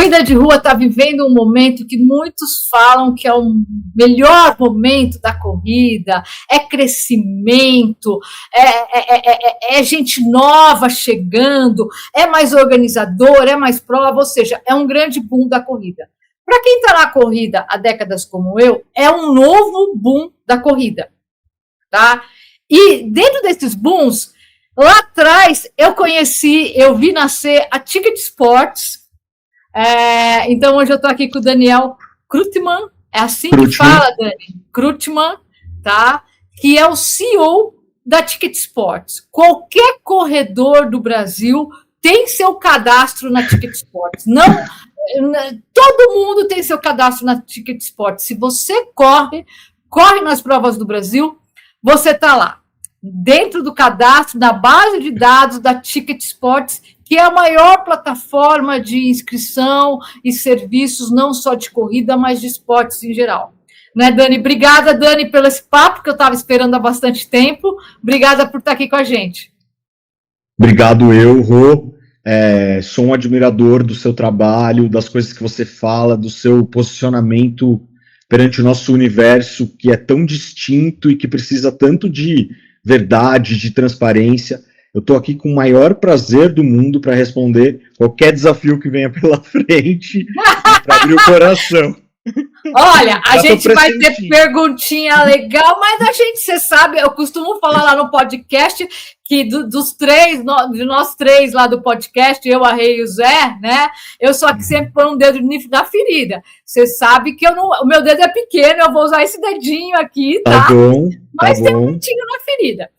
corrida de rua está vivendo um momento que muitos falam que é o melhor momento da corrida, é crescimento, é gente nova chegando, é mais organizador, é mais prova, ou seja, é um grande boom da corrida. Para quem está na corrida há décadas como eu, é um novo boom da corrida, tá? E dentro desses booms, lá atrás eu vi nascer a Ticket Sports. Então hoje eu estou aqui com o Daniel Krutman, é assim que fala, Dani? Krutman, tá? Que é o CEO da Ticket Sports. Qualquer corredor do Brasil tem seu cadastro na Ticket Sports. Todo mundo tem seu cadastro na Ticket Sports. Se você corre nas provas do Brasil, você está lá, dentro do cadastro, na base de dados da Ticket Sports, que é a maior plataforma de inscrição e serviços, não só de corrida, mas de esportes em geral. Né, Dani? Obrigada, Dani, pelo esse papo que eu estava esperando há bastante tempo. Obrigada por estar aqui com a gente. Obrigado Rô. Sou um admirador do seu trabalho, das coisas que você fala, do seu posicionamento perante o nosso universo, que é tão distinto e que precisa tanto de verdade, de transparência. Eu estou aqui com o maior prazer do mundo para responder qualquer desafio que venha pela frente, para abrir o coração. Olha, a gente vai ter perguntinha legal, mas você sabe, eu costumo falar lá no podcast que de nós três lá do podcast, eu, a Rei e o Zé, né? Eu só que sempre põe um dedo na ferida. Você sabe que o meu dedo é pequeno, eu vou usar esse dedinho aqui, tá? Tá bom. Mas tem um pontinho na ferida.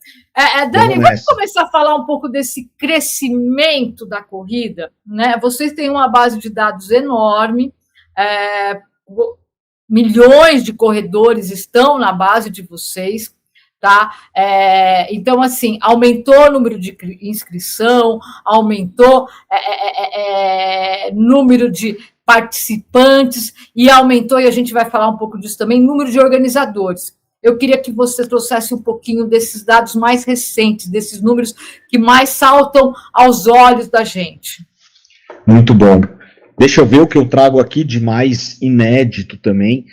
Dani, vamos começar a falar um pouco desse crescimento da corrida, né? Vocês têm uma base de dados enorme, milhões de corredores estão na base de vocês, tá? Então, assim, aumentou o número de inscrição, aumentou número de participantes e aumentou, e a gente vai falar um pouco disso também, número de organizadores. Eu queria que você trouxesse um pouquinho desses dados mais recentes, desses números que mais saltam aos olhos da gente. Muito bom. Deixa eu ver o que eu trago aqui de mais inédito também.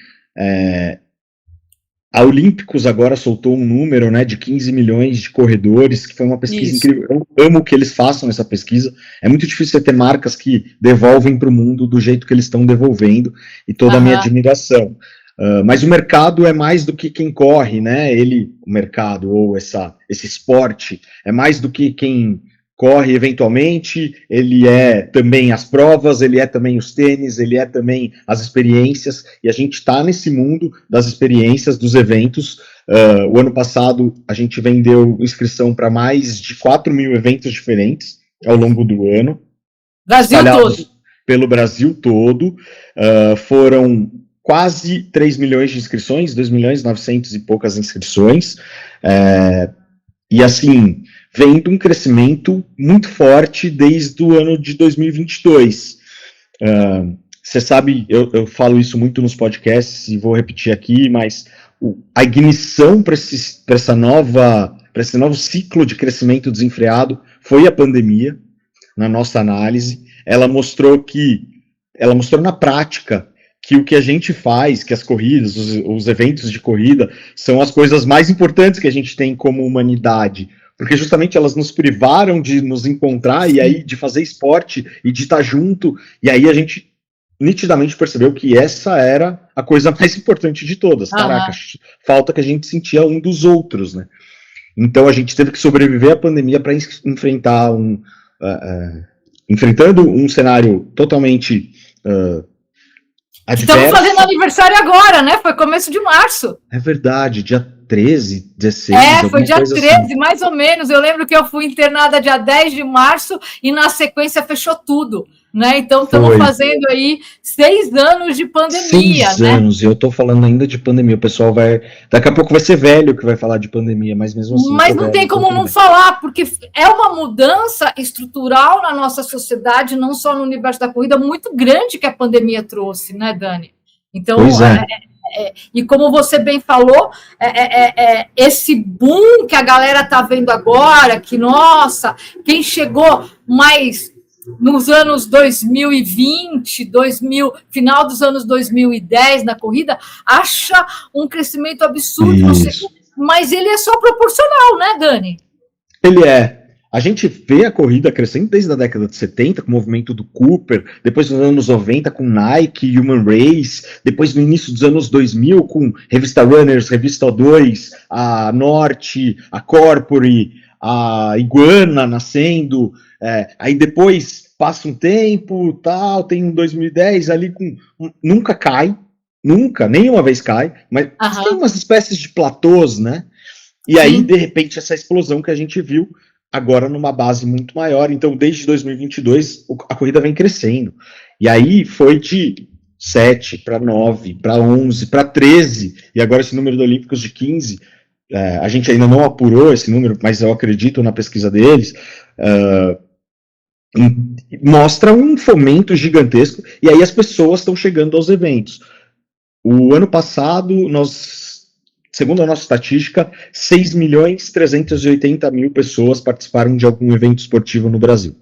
A Olímpicos agora soltou um número, né, de 15 milhões de corredores, que foi uma pesquisa incrível. Eu amo que eles façam essa pesquisa. É muito difícil você ter marcas que devolvem para o mundo do jeito que eles estão devolvendo, e toda a minha admiração. Mas o mercado é mais do que quem corre, né? O mercado, ou esse esporte, é mais do que quem corre eventualmente, ele é também as provas, ele é também os tênis, ele é também as experiências, e a gente está nesse mundo das experiências, dos eventos. O ano passado a gente vendeu inscrição para mais de 4 mil eventos diferentes ao longo do ano. Brasil todo. Pelo Brasil todo. Foram quase 3 milhões de inscrições, 2 milhões e 900 e poucas inscrições, e assim, vem de um crescimento muito forte desde o ano de 2022. Você sabe, eu falo isso muito nos podcasts e vou repetir aqui, mas a ignição para esse novo ciclo de crescimento desenfreado foi a pandemia, na nossa análise. Ela mostrou na prática que o que a gente faz, que as corridas, os eventos de corrida, são as coisas mais importantes que a gente tem como humanidade, porque justamente elas nos privaram de nos encontrar, e aí de fazer esporte e de estar junto, e aí a gente nitidamente percebeu que essa era a coisa mais importante de todas. Caraca, falta que a gente sentia um dos outros, né? Então a gente teve que sobreviver à pandemia para enfrentar enfrentando um cenário totalmente adverso. Estamos fazendo aniversário agora, né? Foi começo de março. É verdade, dia 13, 16. Foi dia 13, assim, mais ou menos. Eu lembro que eu fui internada dia 10 de março e na sequência fechou tudo, né? Então estamos fazendo aí 6 anos de pandemia, 6 anos, e eu tô falando ainda de pandemia. O pessoal daqui a pouco vai ser velho que vai falar de pandemia, mas mesmo assim. Mas não tem como não falar, porque é uma mudança estrutural na nossa sociedade, não só no universo da corrida, muito grande que a pandemia trouxe, né, Dani? Então, e como você bem falou, esse boom que a galera está vendo agora, que, nossa, quem chegou mais nos anos 2020, final dos anos 2010 na corrida, acha um crescimento absurdo, não sei, mas ele é só proporcional, né, Dani? Ele é. A gente vê a corrida crescendo desde a década de 70, com o movimento do Cooper, depois nos anos 90 com Nike, Human Race, depois no início dos anos 2000 com Revista Runners, Revista O2, a Norte, a Corpore, a Iguana nascendo, aí depois passa um tempo, tal, tem um 2010 ali com... Nunca cai, nunca, nenhuma vez cai, mas tem umas espécies de platôs, né? E aí, de repente, essa explosão que a gente viu, agora numa base muito maior. Então, desde 2022, a corrida vem crescendo. E aí foi de 7 para 9, para 11, para 13, e agora esse número do Olímpicos de 15, a gente ainda não apurou esse número, mas eu acredito na pesquisa deles, mostra um fomento gigantesco, e aí as pessoas estão chegando aos eventos. O ano passado, segundo a nossa estatística, 6.380.000 pessoas participaram de algum evento esportivo no Brasil.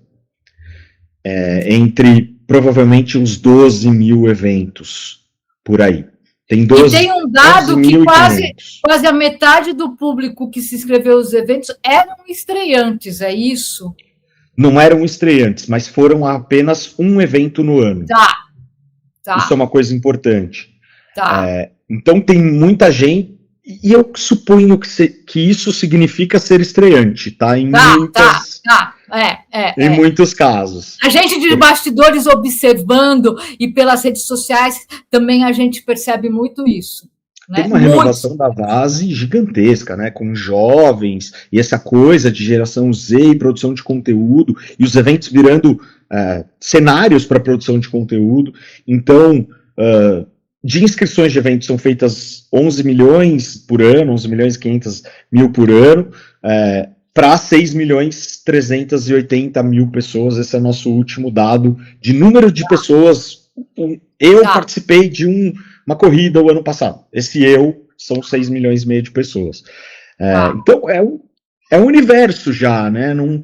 Entre, provavelmente, uns 12 mil eventos, por aí. Tem 12, e tem um dado que quase a metade do público que se inscreveu aos eventos eram estreantes, é isso? Não eram estreantes, mas foram a apenas um evento no ano. Tá. Isso é uma coisa importante. Tá. Então tem muita gente, e eu suponho que isso significa ser estreante, tá? Em muitos casos. A gente de bastidores observando e pelas redes sociais também a gente percebe muito isso. Tem uma renovação da base gigantesca, né? Com jovens e essa coisa de geração Z e produção de conteúdo, e os eventos virando cenários para produção de conteúdo. Então, de inscrições de eventos são feitas 11 milhões por ano, 11 milhões e 500 mil por ano, para 6 milhões 380 mil pessoas. Esse é o nosso último dado de número de pessoas. Eu participei de uma corrida o ano passado. São 6 milhões e meio de pessoas. Então, é um universo já, né? Não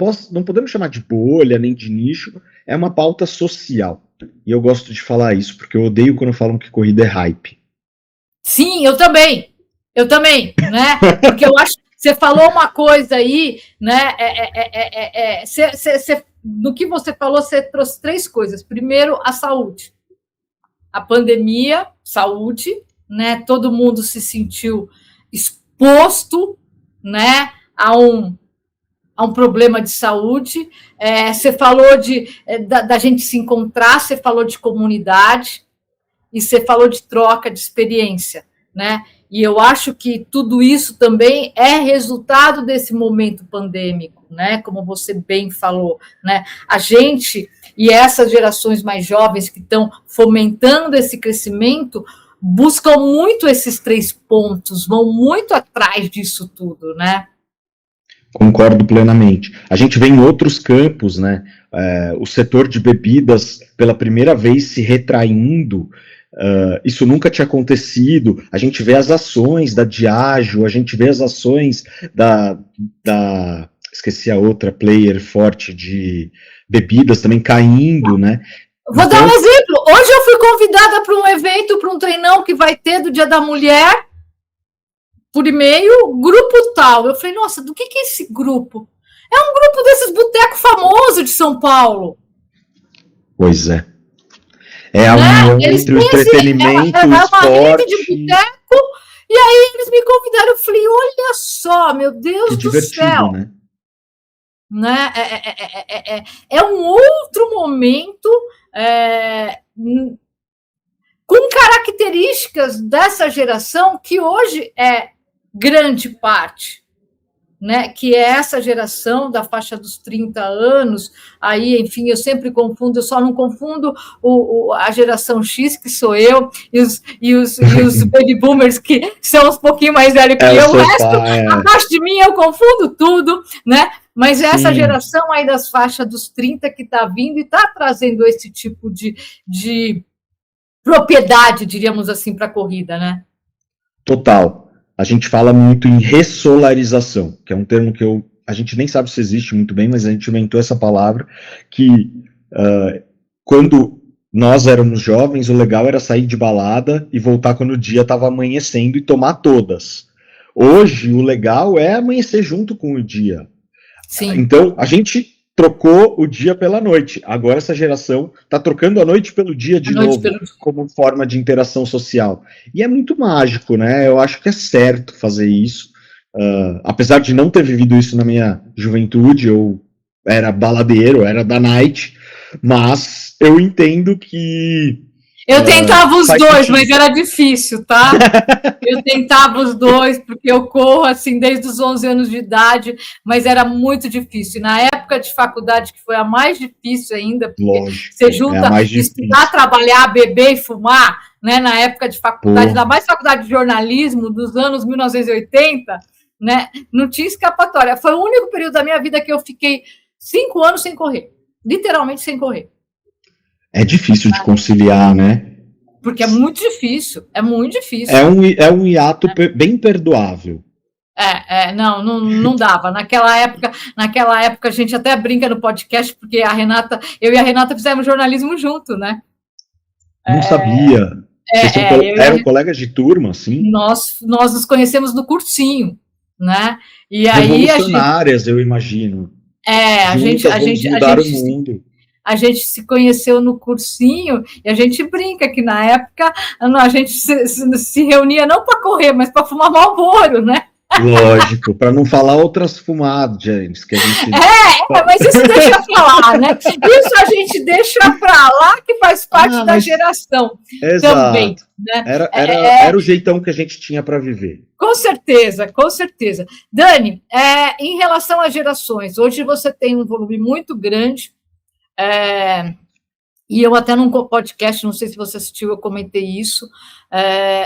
podemos chamar de bolha, nem de nicho, é uma pauta social. E eu gosto de falar isso, porque eu odeio quando falam que corrida é hype. Sim, eu também, né? Porque eu acho que você falou uma coisa aí, né? No que você falou, você trouxe 3 coisas. Primeiro, a saúde. A pandemia, saúde, né? Todo mundo se sentiu exposto, né? A um problema de saúde. Você falou da gente se encontrar, você falou de comunidade e você falou de troca de experiência, né? E eu acho que tudo isso também é resultado desse momento pandêmico, né? Como você bem falou, né? A gente e essas gerações mais jovens que estão fomentando esse crescimento buscam muito esses 3 pontos, vão muito atrás disso tudo, né? Concordo plenamente. A gente vê em outros campos, né? O setor de bebidas, pela primeira vez, se retraindo. Isso nunca tinha acontecido. A gente vê as ações da Diageo, a gente vê as ações esqueci a outra player forte de bebidas também caindo, né? Vou dar um exemplo. Hoje eu fui convidada para um evento, para um treinão que vai ter do Dia da Mulher, por e-mail, grupo tal. Eu falei, nossa, do que é esse grupo? É um grupo desses botecos famosos de São Paulo. Pois é. É a união entre o entretenimento, o esporte... uma rede de boteco, e aí eles me convidaram. Eu falei, olha só, meu Deus do céu. Né? É um outro momento com características dessa geração que hoje é grande parte, né, que é essa geração da faixa dos 30 anos, aí, enfim, eu sempre confundo, eu só não confundo a geração X, que sou eu, e os baby boomers, que são uns pouquinho mais velhos que eu, o resto, abaixo de mim, eu confundo tudo, né, mas essa geração aí das faixas dos 30 que está vindo e está trazendo esse tipo de propriedade, diríamos assim, para a corrida, né? Total. A gente fala muito em ressolarização, que é um termo que a gente nem sabe se existe muito bem, mas a gente inventou essa palavra, que quando nós éramos jovens, o legal era sair de balada e voltar quando o dia estava amanhecendo e tomar todas. Hoje, o legal é amanhecer junto com o dia. Sim. Então, a gente trocou o dia pela noite. Agora essa geração está trocando a noite pelo dia de novo, como forma de interação social. E é muito mágico, né? Eu acho que é certo fazer isso. Apesar de não ter vivido isso na minha juventude, eu era baladeiro, era da night, mas eu entendo que... Eu tentava os dois, mas era difícil, tá? Eu tentava os dois, porque eu corro assim desde os 11 anos de idade, mas era muito difícil. Na época de faculdade, que foi a mais difícil ainda, porque lógico, você junta estudar, trabalhar, beber e fumar, né? Na época de faculdade, ainda mais faculdade de jornalismo, dos anos 1980, né? Não tinha escapatória. Foi o único período da minha vida que eu fiquei 5 anos sem correr, literalmente sem correr. É difícil de conciliar, né? Porque é muito difícil, é muito difícil. É um hiato bem perdoável. Não dava. Naquela época a gente até brinca no podcast, porque eu e a Renata fizemos jornalismo junto, né? Não sabia. Eram colegas de turma, assim? Nós nos conhecemos no cursinho, né? E aí revolucionárias, eu imagino. A gente se conheceu no cursinho e a gente brinca que na época a gente se reunia não para correr, mas para fumar Marlboro, né? Lógico, para não falar outras fumadas, que a gente... mas isso deixa eu falar, né? Isso a gente deixa para lá, que faz parte da geração. Exato. Também. Né? Era o jeitão que a gente tinha para viver. Com certeza, com certeza. Dani, em relação às gerações, hoje você tem um volume muito grande, e eu até num podcast, não sei se você assistiu, eu comentei isso,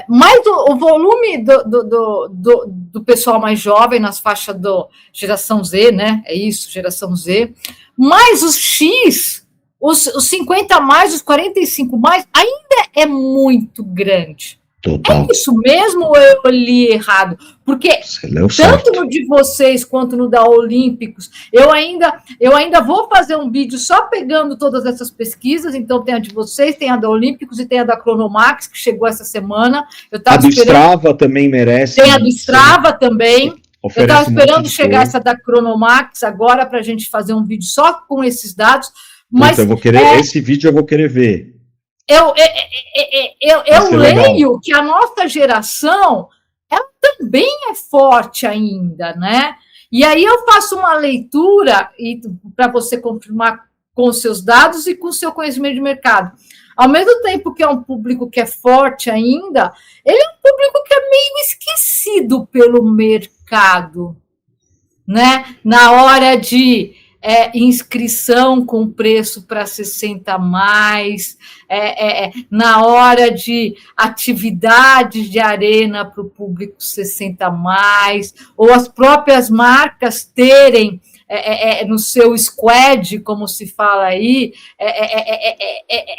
mas o volume do pessoal mais jovem, nas faixas do geração Z, né? É isso, geração Z, mais os X, os 50 mais, os 45 mais, ainda é muito grande. Total. É isso mesmo ou eu li errado? Porque tanto no de vocês quanto no da Olímpicos, eu ainda vou fazer um vídeo só pegando todas essas pesquisas, então tem a de vocês, tem a da Olímpicos e tem a da Cronomax, que chegou essa semana. A do Strava também merece. Tem a do Strava também. Eu estava esperando chegar essa da Cronomax agora para a gente fazer um vídeo só com esses dados. Mas esse vídeo eu vou querer ver. Eu leio que a nossa geração ela também é forte ainda, né? E aí eu faço uma leitura para você confirmar com os seus dados e com o seu conhecimento de mercado. Ao mesmo tempo que é um público que é forte ainda, ele é um público que é meio esquecido pelo mercado, né? Na hora de inscrição com preço para 60 mais, na hora de atividades de arena para o público 60 mais, ou as próprias marcas terem no seu squad, como se fala aí,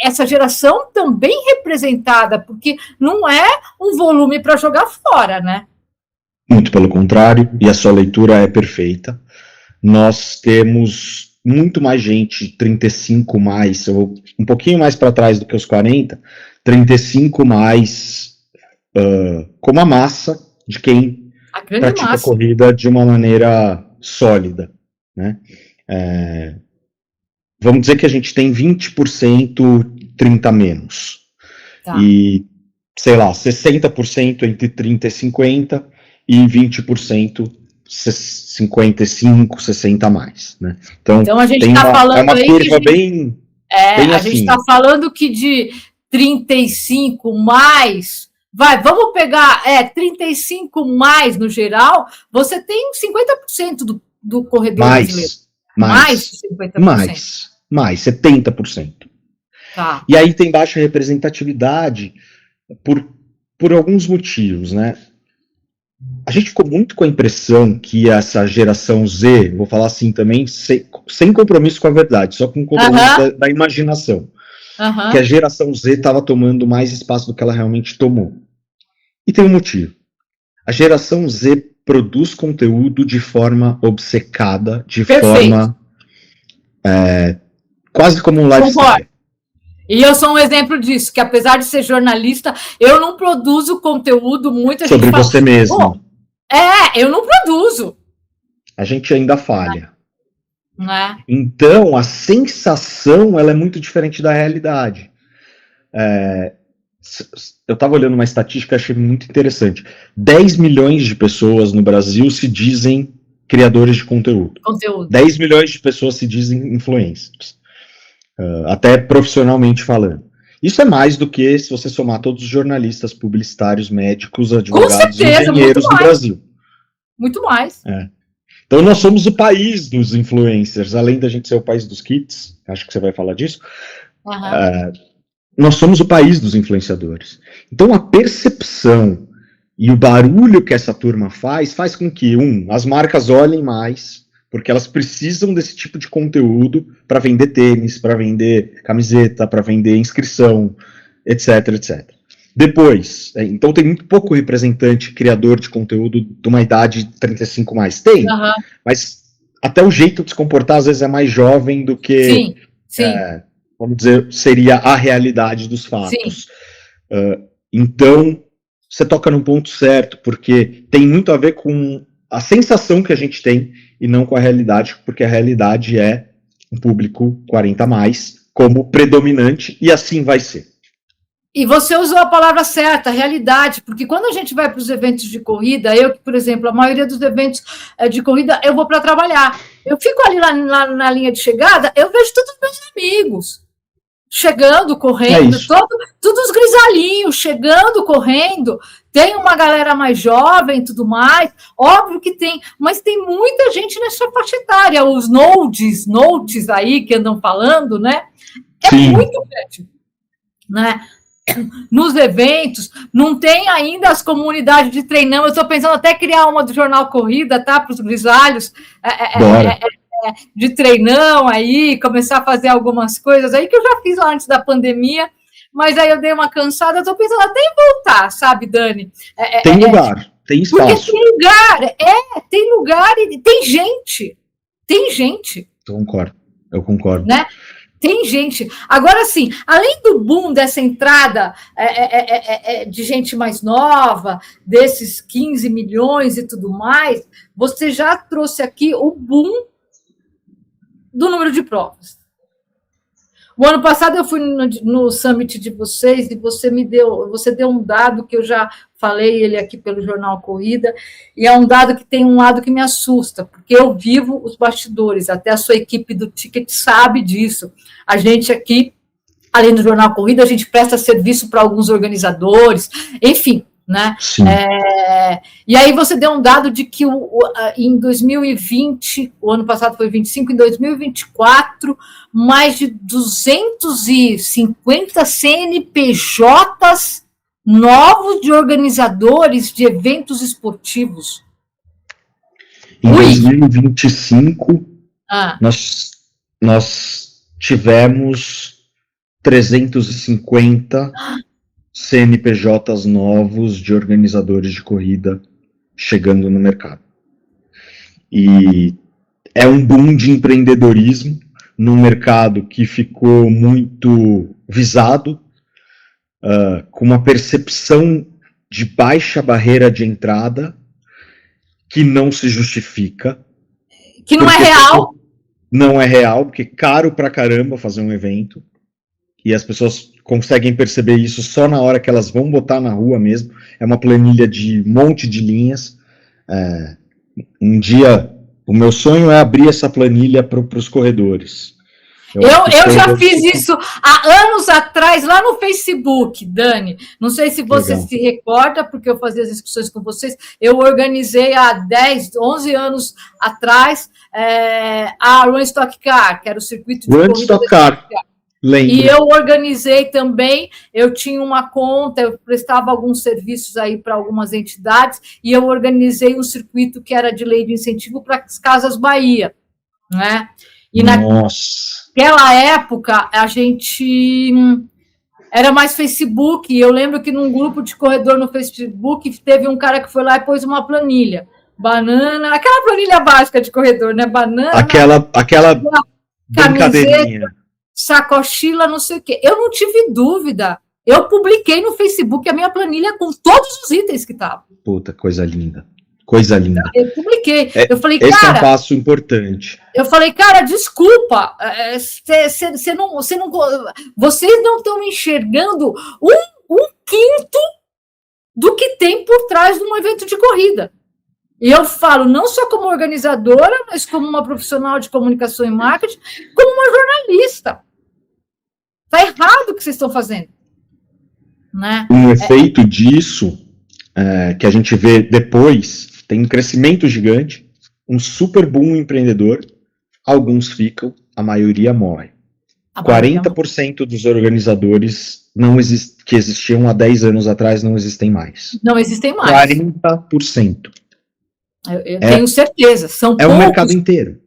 essa geração também representada, porque não é um volume para jogar fora, né? Muito pelo contrário, e a sua leitura é perfeita. Nós temos muito mais gente, 35 mais, ou um pouquinho mais para trás do que os 40, 35 mais, como a massa de quem pratica a corrida de uma maneira sólida, né? Vamos dizer que a gente tem 20% 30 menos, tá. E, sei lá, 60% entre 30 e 50 e 20% 55, 60 mais, né? Então a gente está falando é uma aí curva bem a gente está falando que de 35 mais, vamos pegar 35 mais no geral, você tem 50% do corredor brasileiro. Mais de 50%. Mais 70%. Tá. E aí tem baixa representatividade por alguns motivos, né? A gente ficou muito com a impressão que essa geração Z, vou falar assim também, sem compromisso com a verdade, só com compromisso da imaginação, que a geração Z estava tomando mais espaço do que ela realmente tomou. E tem um motivo. A geração Z produz conteúdo de forma obcecada, de forma quase como um lifestyle. Concordo. E eu sou um exemplo disso, que apesar de ser jornalista, eu não produzo conteúdo muito... Sobre você mesmo. Eu não produzo. A gente ainda falha. Né? Então, a sensação, ela é muito diferente da realidade. Eu estava olhando uma estatística, achei muito interessante. 10 milhões de pessoas no Brasil se dizem criadores de conteúdo. 10 milhões de pessoas se dizem influencers. Até profissionalmente falando. Isso é mais do que se você somar todos os jornalistas, publicitários, médicos, advogados e engenheiros do Brasil. Muito mais. Então nós somos o país dos influencers, além da gente ser o país dos kits, acho que você vai falar disso. Nós somos o país dos influenciadores. Então a percepção e o barulho que essa turma faz com que, as marcas olhem mais, porque elas precisam desse tipo de conteúdo para vender tênis, para vender camiseta, para vender inscrição, etc, etc. Depois, então tem muito pouco representante, criador de conteúdo de uma idade de 35 mais. Tem, mas até o jeito de se comportar às vezes é mais jovem do que, vamos dizer, seria a realidade dos fatos. Então, você toca num ponto certo, porque tem muito a ver com a sensação que a gente tem e não com a realidade, porque a realidade é um público 40 mais como predominante, e assim vai ser. E você usou a palavra certa, realidade, porque quando a gente vai para os eventos de corrida, por exemplo, a maioria dos eventos de corrida, eu vou para trabalhar. Eu fico ali na linha de chegada, eu vejo todos os meus amigos chegando, correndo, todos os grisalhinhos chegando, correndo. Tem uma galera mais jovem e tudo mais, óbvio que tem, mas tem muita gente nessa faixa etária, os notes aí que andam falando, né? Muito grande, né? Nos eventos, não tem ainda as comunidades de treinão. Eu estou pensando até criar uma do Jornal Corrida, tá? Para os grisalhos de treinão aí, começar a fazer algumas coisas aí que eu já fiz antes da pandemia, mas aí eu dei uma cansada. Estou pensando até em voltar, sabe, Dani? Tem lugar, tem espaço. Porque tem lugar e tem gente. Eu concordo. Né? Tem gente. Agora, sim, além do boom dessa entrada de gente mais nova, desses 15 milhões e tudo mais, você já trouxe aqui o boom do número de provas. O ano passado eu fui no summit de vocês e você deu um dado que eu já falei ele aqui pelo Jornal Corrida, e é um dado que tem um lado que me assusta, porque eu vivo os bastidores, até a sua equipe do Ticket sabe disso. A gente aqui, além do Jornal Corrida, a gente presta serviço para alguns organizadores, enfim, né? E aí você deu um dado de que em 2020, o ano passado foi 25, em 2024, mais de 250 CNPJs novos de organizadores de eventos esportivos. Em 2025, nós tivemos 350 CNPJs novos de organizadores de corrida chegando no mercado. E é um boom de empreendedorismo num mercado que ficou muito visado, com uma percepção de baixa barreira de entrada que não se justifica. Que não é real. Não é real, porque é caro pra caramba fazer um evento. E as pessoas conseguem perceber isso só na hora que elas vão botar na rua mesmo. É uma planilha de um monte de linhas. Um dia, o meu sonho é abrir essa planilha para os corredores. Eu já fiz isso há anos atrás, lá no Facebook, Dani. Não sei se você se recorda, porque eu fazia as discussões com vocês. Eu organizei há 10, 11 anos atrás a Run Stock Car, que era o circuito de corrida. Stock Car. Lembro. E eu organizei também, eu tinha uma conta, eu prestava alguns serviços aí para algumas entidades, e eu organizei um circuito que era de lei de incentivo para as Casas Bahia, né? E naquela época, a gente era mais Facebook, e eu lembro que num grupo de corredor no Facebook, teve um cara que foi lá e pôs uma planilha. Banana, aquela planilha básica de corredor, né? Banana, aquela brincadeirinha. sacochila, não sei o quê. Eu não tive dúvida. Eu publiquei no Facebook a minha planilha com todos os itens que estavam. Puta, coisa linda. Coisa linda. Eu publiquei. Eu falei, esse cara, é um passo importante. Eu falei, cara, desculpa, vocês não estão enxergando um quinto do que tem por trás de um evento de corrida. E eu falo, não só como organizadora, mas como uma profissional de comunicação e marketing, como uma jornalista. Está errado o que vocês estão fazendo. Né? Um efeito disso, que a gente vê depois, tem um crescimento gigante, um super boom empreendedor, alguns ficam, a maioria morre. 40% dos organizadores que existiam há 10 anos atrás não existem mais. Não existem mais. 40%. Eu tenho certeza. São poucos, o mercado inteiro.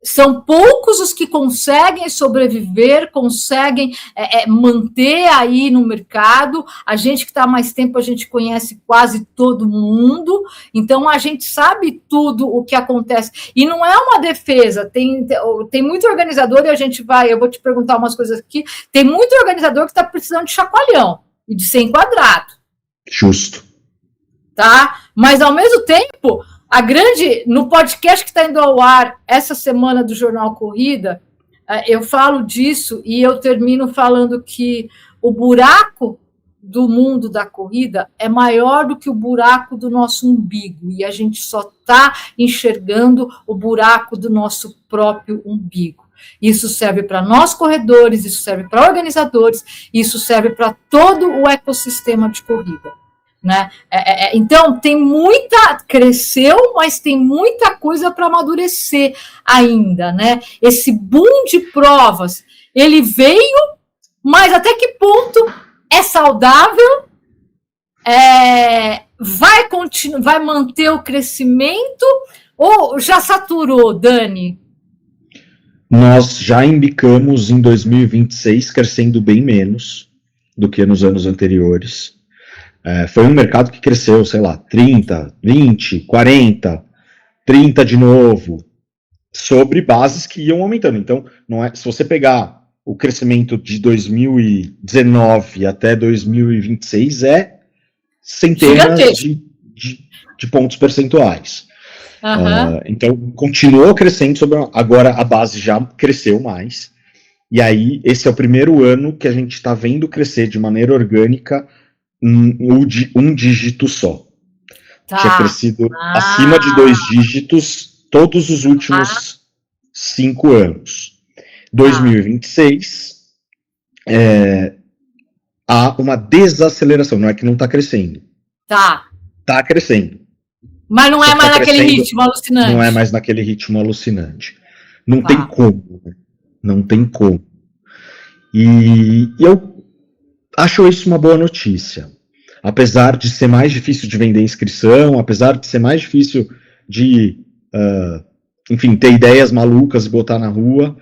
São poucos os que conseguem sobreviver, conseguem manter aí no mercado. A gente que está há mais tempo, a gente conhece quase todo mundo, então a gente sabe tudo o que acontece. E não é uma defesa, tem muito organizador, e eu vou te perguntar umas coisas aqui, tem muito organizador que está precisando de chacoalhão e de ser enquadrado. Justo. Tá? Mas, ao mesmo tempo, no podcast que está indo ao ar essa semana do Jornal Corrida, eu falo disso e eu termino falando que o buraco do mundo da corrida é maior do que o buraco do nosso umbigo, e a gente só está enxergando o buraco do nosso próprio umbigo. Isso serve para nós corredores, isso serve para organizadores, isso serve para todo o ecossistema de corrida. Né? Então, cresceu, mas tem muita coisa para amadurecer ainda, né? Esse boom de provas, ele veio, mas até que ponto é saudável, vai manter o crescimento, ou já saturou, Dani? Nós já embicamos em 2026, crescendo bem menos do que nos anos anteriores. Foi um mercado que cresceu, sei lá, 30, 20, 40, 30 de novo, sobre bases que iam aumentando. Então, se você pegar o crescimento de 2019 até 2026, centenas de pontos percentuais. Uhum. Então, continuou crescendo, agora a base já cresceu mais. E aí, esse é o primeiro ano que a gente está vendo crescer de maneira orgânica um dígito só. Tinha crescido acima de 2 dígitos todos os últimos 5 anos. 2026 há uma desaceleração, não é que não está crescendo. Está crescendo. Mas não é mais naquele ritmo alucinante. Não é mais naquele ritmo alucinante. Não tem como. Não tem como. E eu acho isso uma boa notícia. Apesar de ser mais difícil de vender inscrição, apesar de ser mais difícil de, ter ideias malucas e botar na rua,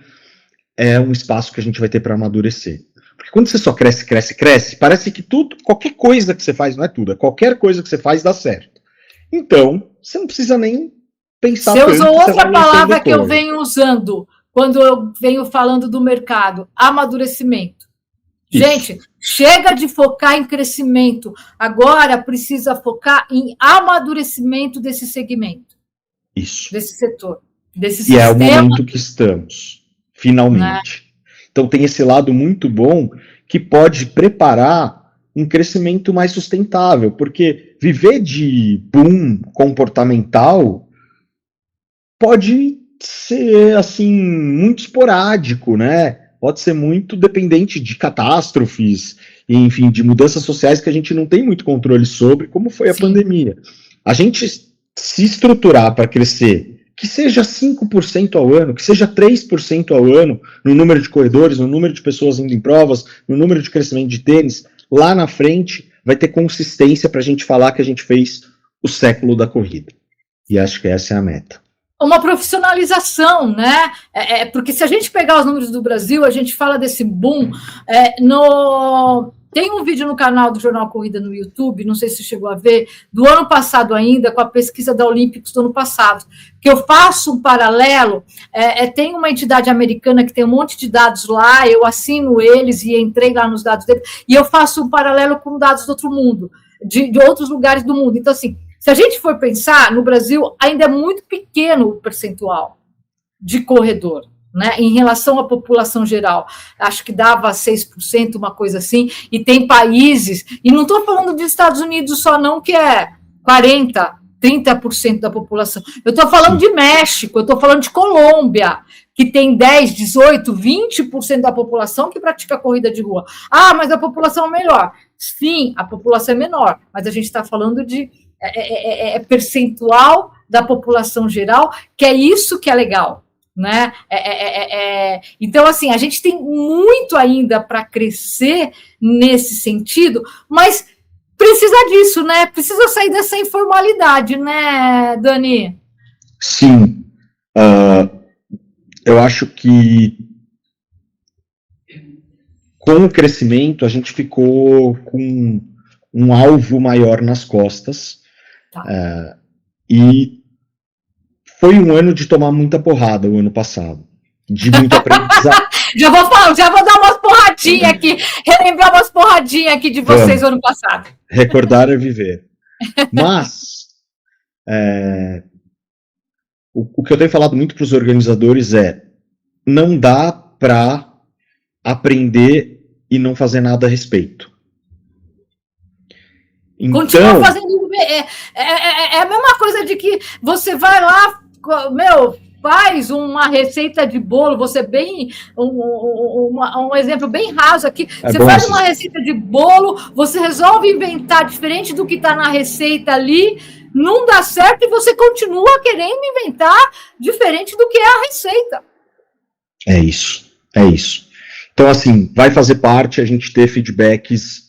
é um espaço que a gente vai ter para amadurecer. Porque quando você só cresce, parece que qualquer coisa que você faz, não é tudo, qualquer coisa que você faz dá certo. Então, você não precisa nem pensar tanto. Você usou outra palavra que eu venho usando quando eu venho falando do mercado: amadurecimento. Isso. Gente, chega de focar em crescimento. Agora precisa focar em amadurecimento desse segmento. Isso. Desse setor. Desse sistema. É o momento que estamos, finalmente. Então tem esse lado muito bom que pode preparar um crescimento mais sustentável, porque viver de boom comportamental pode ser, assim, muito esporádico, né? Pode ser muito dependente de catástrofes, enfim, de mudanças sociais que a gente não tem muito controle sobre, como foi a pandemia. A gente se estruturar para crescer, que seja 5% ao ano, que seja 3% ao ano, no número de corredores, no número de pessoas indo em provas, no número de crescimento de tênis, lá na frente vai ter consistência para a gente falar que a gente fez o século da corrida. E acho que essa é a meta. uma profissionalização, né? Porque se a gente pegar os números do Brasil, a gente fala desse boom. Tem um vídeo no canal do Jornal Corrida no YouTube, não sei se você chegou a ver, do ano passado ainda, com a pesquisa da Olímpicos do ano passado, que eu faço um paralelo. Tem uma entidade americana que tem um monte de dados lá, eu assino eles e entrei lá nos dados deles, e eu faço um paralelo com dados do outro mundo, de outros lugares do mundo. Então, assim, se a gente for pensar, no Brasil ainda é muito pequeno o percentual de corredor, né, em relação à população geral. Acho que dava 6%, uma coisa assim, e tem países, e não estou falando dos Estados Unidos só não, que é 40%, 30% da população. Eu estou falando de México, eu estou falando de Colômbia, que tem 10%, 18%, 20% da população que pratica corrida de rua. Ah, mas a população é melhor. Sim, a população é menor, mas a gente está falando de percentual da população geral, que é isso que é legal, né? Então, assim, a gente tem muito ainda para crescer nesse sentido, mas precisa disso, né? Precisa sair dessa informalidade, né, Dani? Sim. Eu acho que com o crescimento a gente ficou com um alvo maior nas costas. E foi um ano de tomar muita porrada o ano passado, de muito aprendizado. já vou dar umas porradinhas aqui, relembrar umas porradinhas aqui de vocês no ano passado. Recordar é viver. Mas o que eu tenho falado muito para os organizadores não dá para aprender e não fazer nada a respeito. Então, continua fazendo. É a mesma coisa de que você vai lá, faz uma receita de bolo, você bem. Um exemplo bem raso aqui. Você faz uma receita de bolo, você resolve inventar diferente do que está na receita ali, não dá certo e você continua querendo inventar diferente do que é a receita. É isso. Então, assim, vai fazer parte a gente ter feedbacks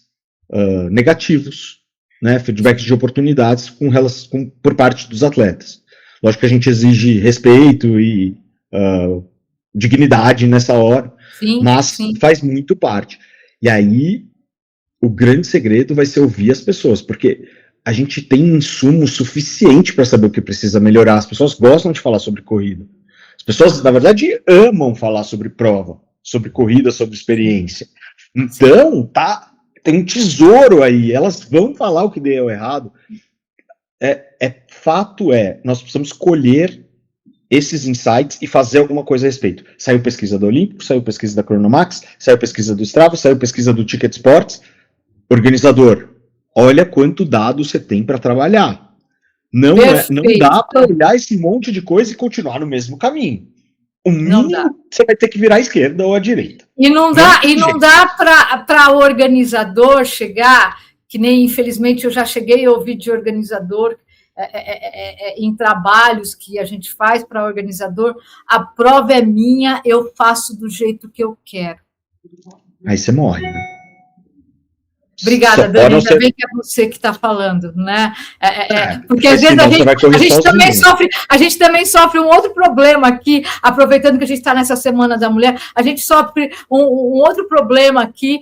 negativos, né, feedbacks de oportunidades por parte dos atletas. Lógico que a gente exige respeito e dignidade nessa hora, mas faz muito parte. E aí, o grande segredo vai ser ouvir as pessoas, porque a gente tem insumo suficiente para saber o que precisa melhorar. As pessoas gostam de falar sobre corrida. As pessoas, na verdade, amam falar sobre prova, sobre corrida, sobre experiência. Então, tem um tesouro aí, elas vão falar o que deu errado. Fato nós precisamos colher esses insights e fazer alguma coisa a respeito. Saiu pesquisa do Olímpico, saiu pesquisa da Cronomax, saiu pesquisa do Strava, saiu pesquisa do Ticket Sports. Organizador, olha quanto dado você tem para trabalhar. Não dá para olhar esse monte de coisa e continuar no mesmo caminho. O mínimo, você vai ter que virar à esquerda ou à direita. E não dá para o organizador chegar, que nem, infelizmente, eu já cheguei a ouvir de organizador em trabalhos que a gente faz para organizador, a prova é minha, eu faço do jeito que eu quero. Aí você morre, né? Obrigada, Dani, ainda bem que é você que está falando, né? Porque às vezes a gente também sofre um outro problema aqui, aproveitando que a gente está nessa Semana da Mulher, a gente sofre um outro problema aqui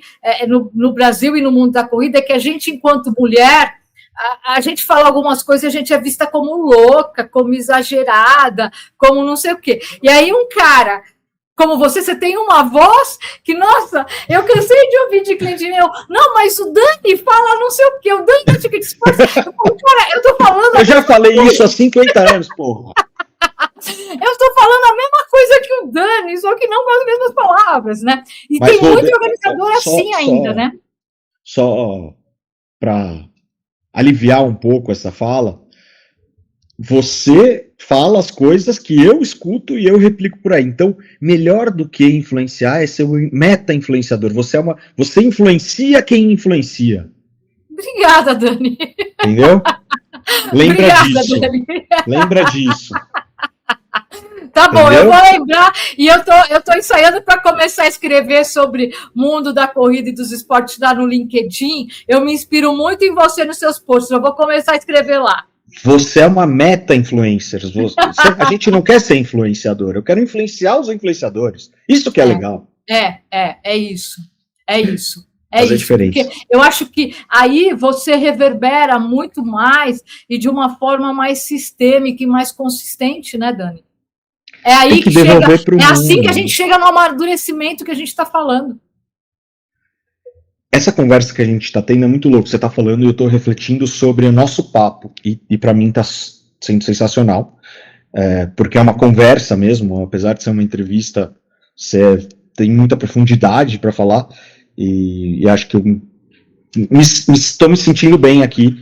no Brasil e no mundo da corrida, é que a gente, enquanto mulher, a gente fala algumas coisas e a gente é vista como louca, como exagerada, como não sei o quê. E aí um cara como você tem uma voz que, nossa, eu cansei de ouvir de cliente meu, não, mas o Dani fala não sei o quê, o Dani da Ticket Sports, eu tô falando... Eu já falei isso há 50 anos, porra. Eu estou falando a mesma coisa que o Dani, só que não com as mesmas palavras, né? E mas tem muito organizador assim ainda, né? Só para aliviar um pouco essa fala, você fala as coisas que eu escuto e eu replico por aí. Então, melhor do que influenciar é ser um meta-influenciador. Você influencia quem influencia. Obrigada, Dani. Entendeu? Lembra disso. Tá bom, entendeu? Eu vou lembrar, e eu tô ensaiando para começar a escrever sobre mundo da corrida e dos esportes lá no LinkedIn. Eu me inspiro muito em você nos seus posts, eu vou começar a escrever lá. Você é uma meta-influencer. A gente não quer ser influenciador, eu quero influenciar os influenciadores. Isso que é legal. É isso. É isso. Fazer diferença. Porque eu acho que aí você reverbera muito mais e de uma forma mais sistêmica e mais consistente, né, Dani? É aí que chega. É assim que a gente chega no amadurecimento que a gente está falando. Essa conversa que a gente está tendo é muito louco. Você está falando e eu estou refletindo sobre o nosso papo. E para mim está sendo sensacional. Porque é uma conversa mesmo, apesar de ser uma entrevista, você tem muita profundidade para falar. E acho que eu estou me sentindo bem aqui.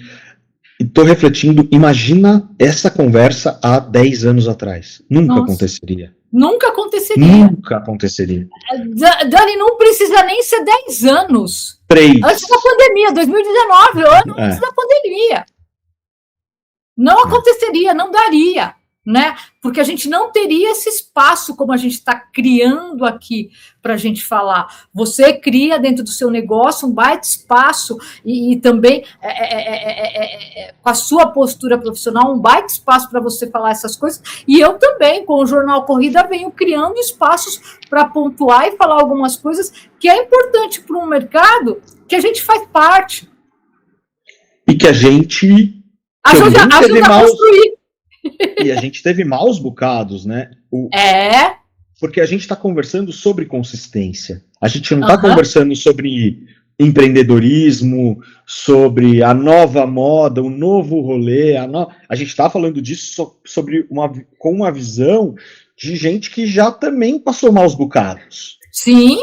E estou refletindo, imagina essa conversa há 10 anos atrás. Nunca aconteceria. Nunca aconteceria. Nunca aconteceria. Dani, não precisa nem ser 10 anos. 3. Antes da pandemia, 2019, ano antes da pandemia. Não aconteceria, não daria, né? Porque a gente não teria esse espaço como a gente está criando aqui para a gente falar. Você cria dentro do seu negócio um baita espaço e também com a sua postura profissional um baita espaço para você falar essas coisas. E eu também, com o Jornal Corrida, venho criando espaços para pontuar e falar algumas coisas que é importante para um mercado que a gente faz parte. E que a gente ajuda a construir. E a gente teve maus bocados, né? Porque a gente está conversando sobre consistência. A gente não está conversando sobre empreendedorismo, sobre a nova moda, o novo rolê. A gente está falando disso com uma visão de gente que já também passou maus bocados. Sim,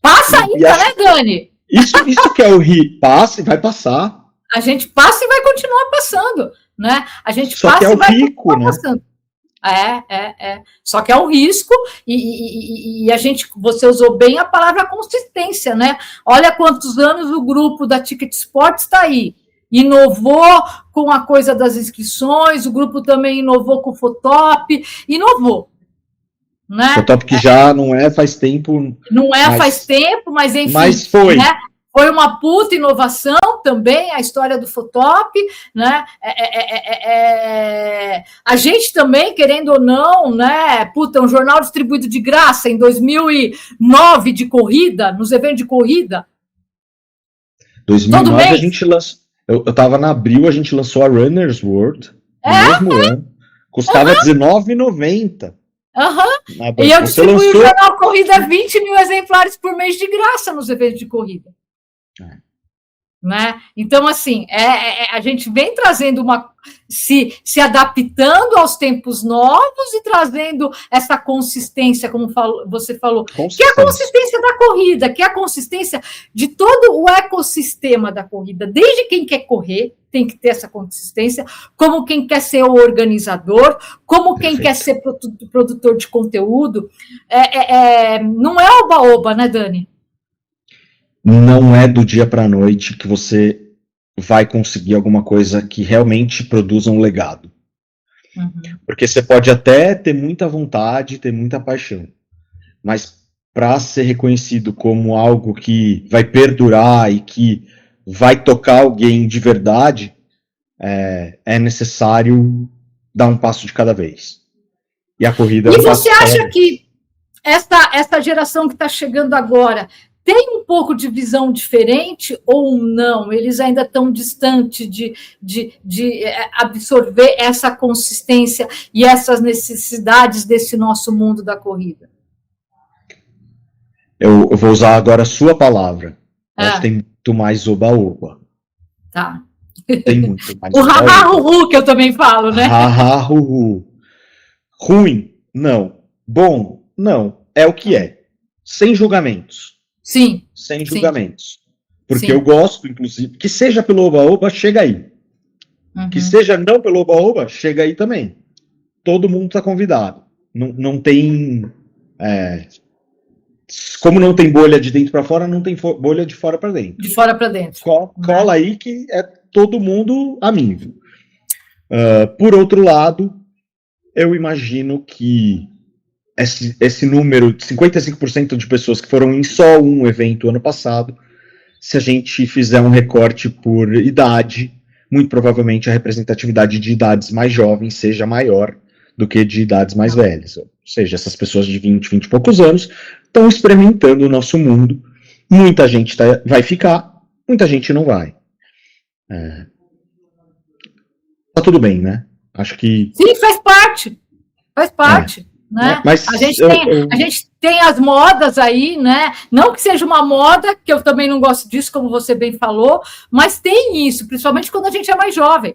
passa ainda, né, Dani? Isso que é o rir, passa e vai passar. A gente passa e vai continuar passando, né? A gente só passa que é e vai continuar passando. Só que é um risco e a gente, você usou bem a palavra consistência, né? Olha quantos anos o grupo da Ticket Sports está aí. Inovou com a coisa das inscrições, o grupo também inovou com o Fotop, inovou. Né? Fotop que já não é faz tempo. Não é faz tempo, mas enfim. Mas foi. Né? Foi uma puta inovação também, a história do Fotop, né? A gente também, querendo ou não, né? Um jornal distribuído de graça em 2009 de corrida, nos eventos de corrida. 2009 a gente lançou. Eu tava na Abril, a gente lançou a Runner's World no mesmo ano. Custava R$19,90. E eu distribuí o jornal Corrida 20 mil exemplares por mês de graça nos eventos de corrida. Né? Então, assim, a gente vem trazendo se adaptando aos tempos novos e trazendo essa consistência, como você falou, que é a consistência da corrida, que é a consistência de todo o ecossistema da corrida, desde quem quer correr, tem que ter essa consistência, como quem quer ser o organizador, como quem quer ser produtor de conteúdo. Não é oba-oba, né, Dani? Não é do dia para a noite que você vai conseguir alguma coisa que realmente produza um legado. Porque você pode até ter muita vontade, ter muita paixão, mas para ser reconhecido como algo que vai perdurar e que vai tocar alguém de verdade, é necessário dar um passo de cada vez. E a corrida... E você acha que essa geração que está chegando agora tem um pouco de visão diferente ou não? Eles ainda estão distantes de absorver essa consistência e essas necessidades desse nosso mundo da corrida? Eu vou usar agora a sua palavra. Acho que tem muito mais oba-oba. Tá. Tem muito mais o ha-ha-hu-hu que eu também falo, né? Ha-ha-hu-hu. Ruim? Não. Bom? Não. É o que é. Sem julgamentos. Sim. Sem julgamentos. Porque eu gosto, inclusive, que seja pelo oba-oba, chega aí. Que seja não pelo oba-oba, chega aí também. Todo mundo está convidado. Não tem... como não tem bolha de dentro para fora, não tem bolha de fora para dentro. De fora para dentro. Cola aí que é todo mundo amigo. Por outro lado, eu imagino que esse número de 55% de pessoas que foram em só um evento ano passado, se a gente fizer um recorte por idade, muito provavelmente a representatividade de idades mais jovens seja maior do que de idades mais velhas. Ou seja, essas pessoas de 20 e poucos anos estão experimentando o nosso mundo. Muita gente vai ficar, muita gente não vai. Tá tudo bem, né? Acho que... Sim, faz parte. Né? Mas a gente tem as modas aí, né? Não que seja uma moda, que eu também não gosto disso, como você bem falou, mas tem isso, principalmente quando a gente é mais jovem.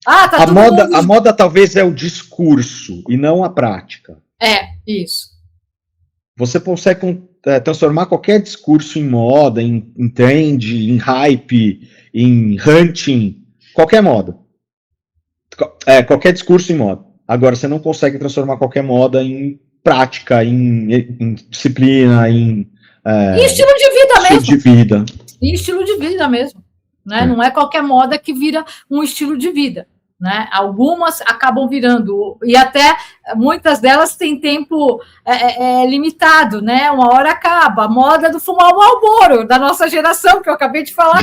Tá a moda talvez é o discurso e não a prática. Isso. Você consegue transformar qualquer discurso em moda, em trend, em hype, em hunting, qualquer moda. Qualquer discurso em moda. Agora, você não consegue transformar qualquer moda em prática, em disciplina, em estilo de vida mesmo. Em estilo de vida mesmo. Né? Não é qualquer moda que vira um estilo de vida. Né? Algumas acabam virando, e até muitas delas têm tempo limitado, né? Uma hora acaba. A moda do fumar o Marlboro, da nossa geração, que eu acabei de falar.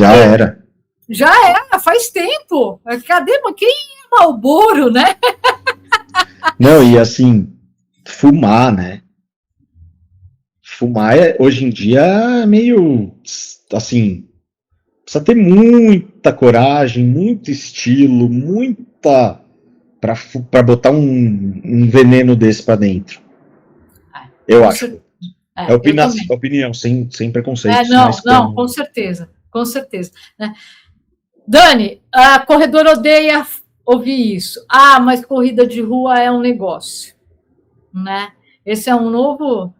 Já era, faz tempo. Cadê? Quem é Marlboro, né? Não, e assim, fumar, né? Fumar hoje em dia é meio, assim, precisa ter muita coragem, muito estilo, muita para botar um veneno desse para dentro. Eu acho. Opinião, sem preconceito. Não, com certeza. Né? Dani, a corredora odeia ouvir isso. Mas corrida de rua é um negócio. Né? Esse é um novo...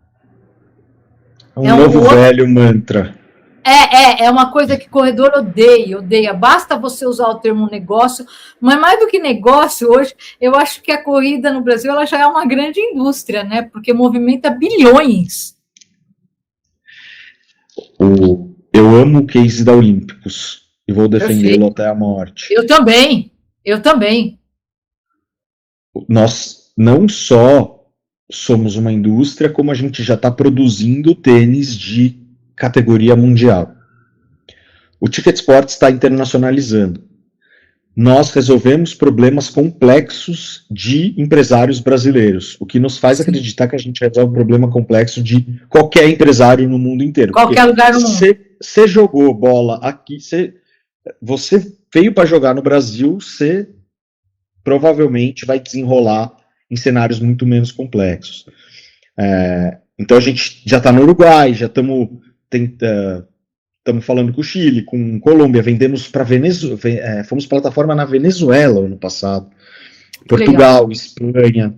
velho mantra. É uma coisa que corredor odeia. Basta você usar o termo negócio, mas mais do que negócio, hoje, eu acho que a corrida no Brasil ela já é uma grande indústria, né? Porque movimenta bilhões. Eu amo o case da Olímpicos e vou defendê-lo até a morte. Eu também. Nós não só somos uma indústria, como a gente já está produzindo tênis de categoria mundial. O Ticket Sports está internacionalizando. Nós resolvemos problemas complexos de empresários brasileiros, o que nos faz acreditar que a gente resolve um problema complexo de qualquer empresário no mundo inteiro. Qualquer lugar no mundo. Você jogou bola aqui, você veio para jogar no Brasil, você provavelmente vai desenrolar em cenários muito menos complexos. Então a gente já está no Uruguai, já estamos falando com o Chile, com Colômbia, vendemos para Venezuela, fomos plataforma na Venezuela ano passado, Portugal, Espanha.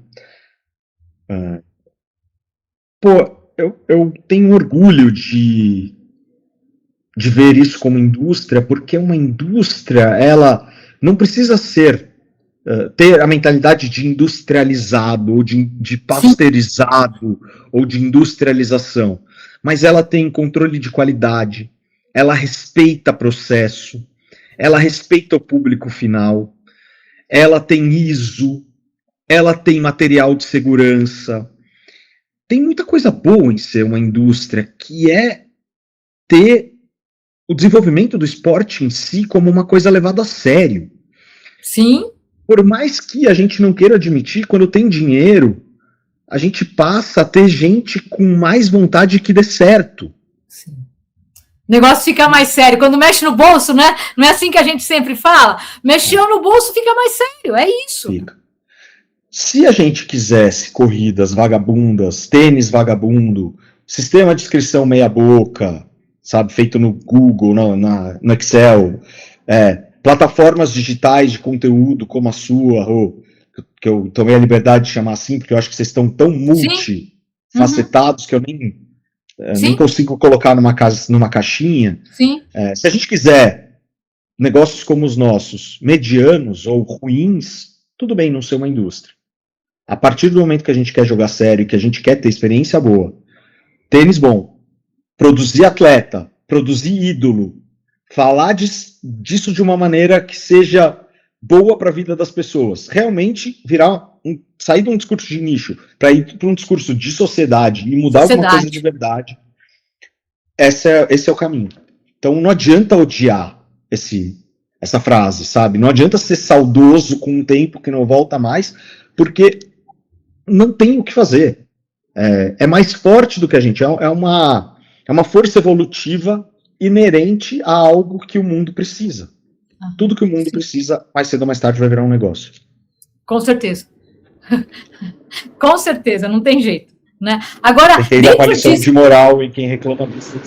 Eu tenho orgulho de ver isso como indústria, porque uma indústria, ela não precisa ter a mentalidade de industrializado, ou de pasteurizado, ou de industrialização, mas ela tem controle de qualidade, ela respeita processo, ela respeita o público final, ela tem ISO, ela tem material de segurança. Tem muita coisa boa em ser uma indústria, que é ter o desenvolvimento do esporte em si como uma coisa levada a sério. Sim. Por mais que a gente não queira admitir, quando tem dinheiro, a gente passa a ter gente com mais vontade que dê certo. Sim. O negócio fica mais sério. Quando mexe no bolso, né? Não é assim que a gente sempre fala? Mexeu no bolso, fica mais sério. É isso. Fica. Se a gente quisesse corridas vagabundas, tênis vagabundo, sistema de inscrição meia boca, sabe, feito no Google, no Excel, plataformas digitais de conteúdo como a sua, ou que eu tomei a liberdade de chamar assim, porque eu acho que vocês estão tão multifacetados que eu nem consigo colocar numa caixinha. Sim. Se a gente quiser negócios como os nossos, medianos ou ruins, tudo bem não ser uma indústria. A partir do momento que a gente quer jogar sério, que a gente quer ter experiência boa, tênis bom, produzir atleta, produzir ídolo, falar disso de uma maneira que seja boa para a vida das pessoas, realmente sair de um discurso de nicho para ir para um discurso de sociedade e mudar alguma coisa de verdade, esse é o caminho. Então não adianta odiar essa frase, sabe? Não adianta ser saudoso com um tempo que não volta mais, porque não tem o que fazer. É mais forte do que a gente, é uma força evolutiva inerente a algo que o mundo precisa. Tudo que o mundo precisa, mais cedo ou mais tarde, vai virar um negócio. Com certeza. Com certeza, não tem jeito. Né? Agora, tem que dar uma lição de moral em quem reclama disso.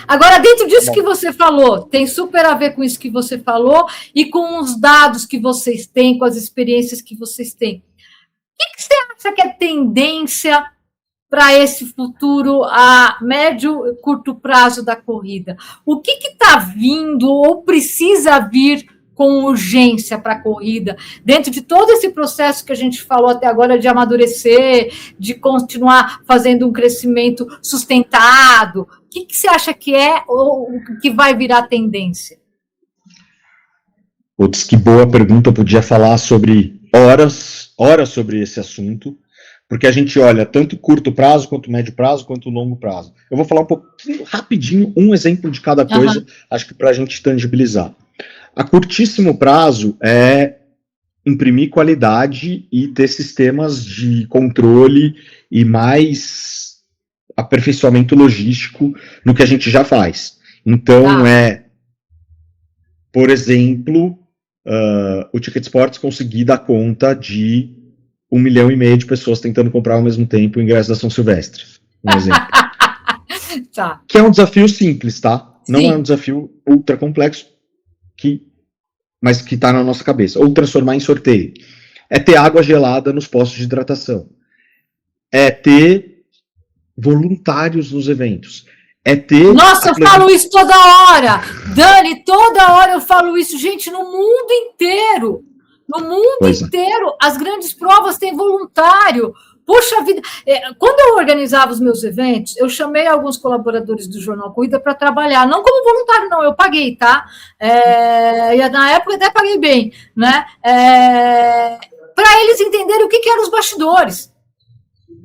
Agora, dentro disso que você falou, tem super a ver com isso que você falou e com os dados que vocês têm, com as experiências que vocês têm. O que você acha que é tendência para esse futuro a médio e curto prazo da corrida? O que está vindo ou precisa vir com urgência para a corrida, dentro de todo esse processo que a gente falou até agora de amadurecer, de continuar fazendo um crescimento sustentado? O que você acha que é ou que vai virar tendência? Putz, que boa pergunta, eu podia falar sobre horas sobre esse assunto, porque a gente olha tanto curto prazo, quanto médio prazo, quanto longo prazo. Eu vou falar um pouquinho, rapidinho, um exemplo de cada coisa, acho que para a gente tangibilizar. A curtíssimo prazo é imprimir qualidade e ter sistemas de controle e mais aperfeiçoamento logístico no que a gente já faz. Então, por exemplo, o Ticket Sports conseguir dar conta de 1,5 milhão de pessoas tentando comprar ao mesmo tempo o ingresso da São Silvestre. Um exemplo. Tá. Que é um desafio simples, tá? Não Sim. é um desafio ultra complexo, mas que está na nossa cabeça. Ou transformar em sorteio. É ter água gelada nos postos de hidratação. É ter voluntários nos eventos. É ter... Nossa, eu falo isso toda hora. Dani, toda hora eu falo isso. Gente, no mundo inteiro. No mundo inteiro, as grandes provas têm voluntário. Poxa vida, quando eu organizava os meus eventos, eu chamei alguns colaboradores do Jornal Corrida para trabalhar, não como voluntário, não, eu paguei, tá? E na época até paguei bem, né? Para eles entenderem o que eram os bastidores.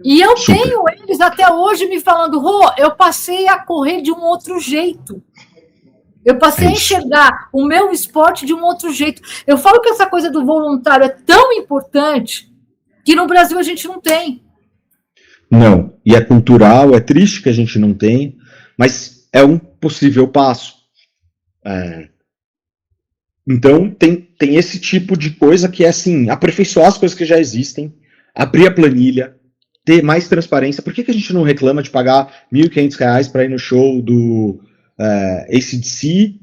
E eu tenho eles até hoje me falando, Rô, eu passei a correr de um outro jeito. Eu passei a enxergar o meu esporte de um outro jeito. Eu falo que essa coisa do voluntário é tão importante que no Brasil a gente não tem. Não, e é cultural, é triste que a gente não tenha, mas é um possível passo. Então, tem esse tipo de coisa que é assim, aperfeiçoar as coisas que já existem, abrir a planilha, ter mais transparência. Por que a gente não reclama de pagar R$1.500 para ir no show do AC/DC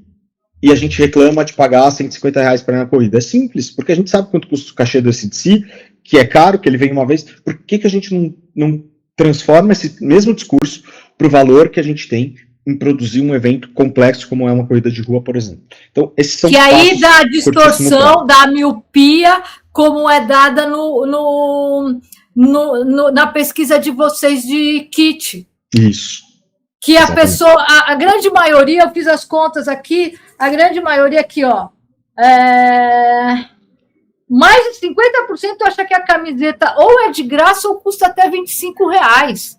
e a gente reclama de pagar R$150 para ir na corrida? É simples, porque a gente sabe quanto custa o cachê do AC/DC, que é caro, que ele vem uma vez. Por que a gente não transforma esse mesmo discurso para o valor que a gente tem em produzir um evento complexo como é uma corrida de rua, por exemplo? Então, esses são que aí dá a distorção, dá a miopia, como é dada na pesquisa de vocês de kit. Isso. Que a pessoa, a grande maioria, eu fiz as contas aqui, a grande maioria aqui, ó, mais de 50% acha que a camiseta ou é de graça ou custa até R$25.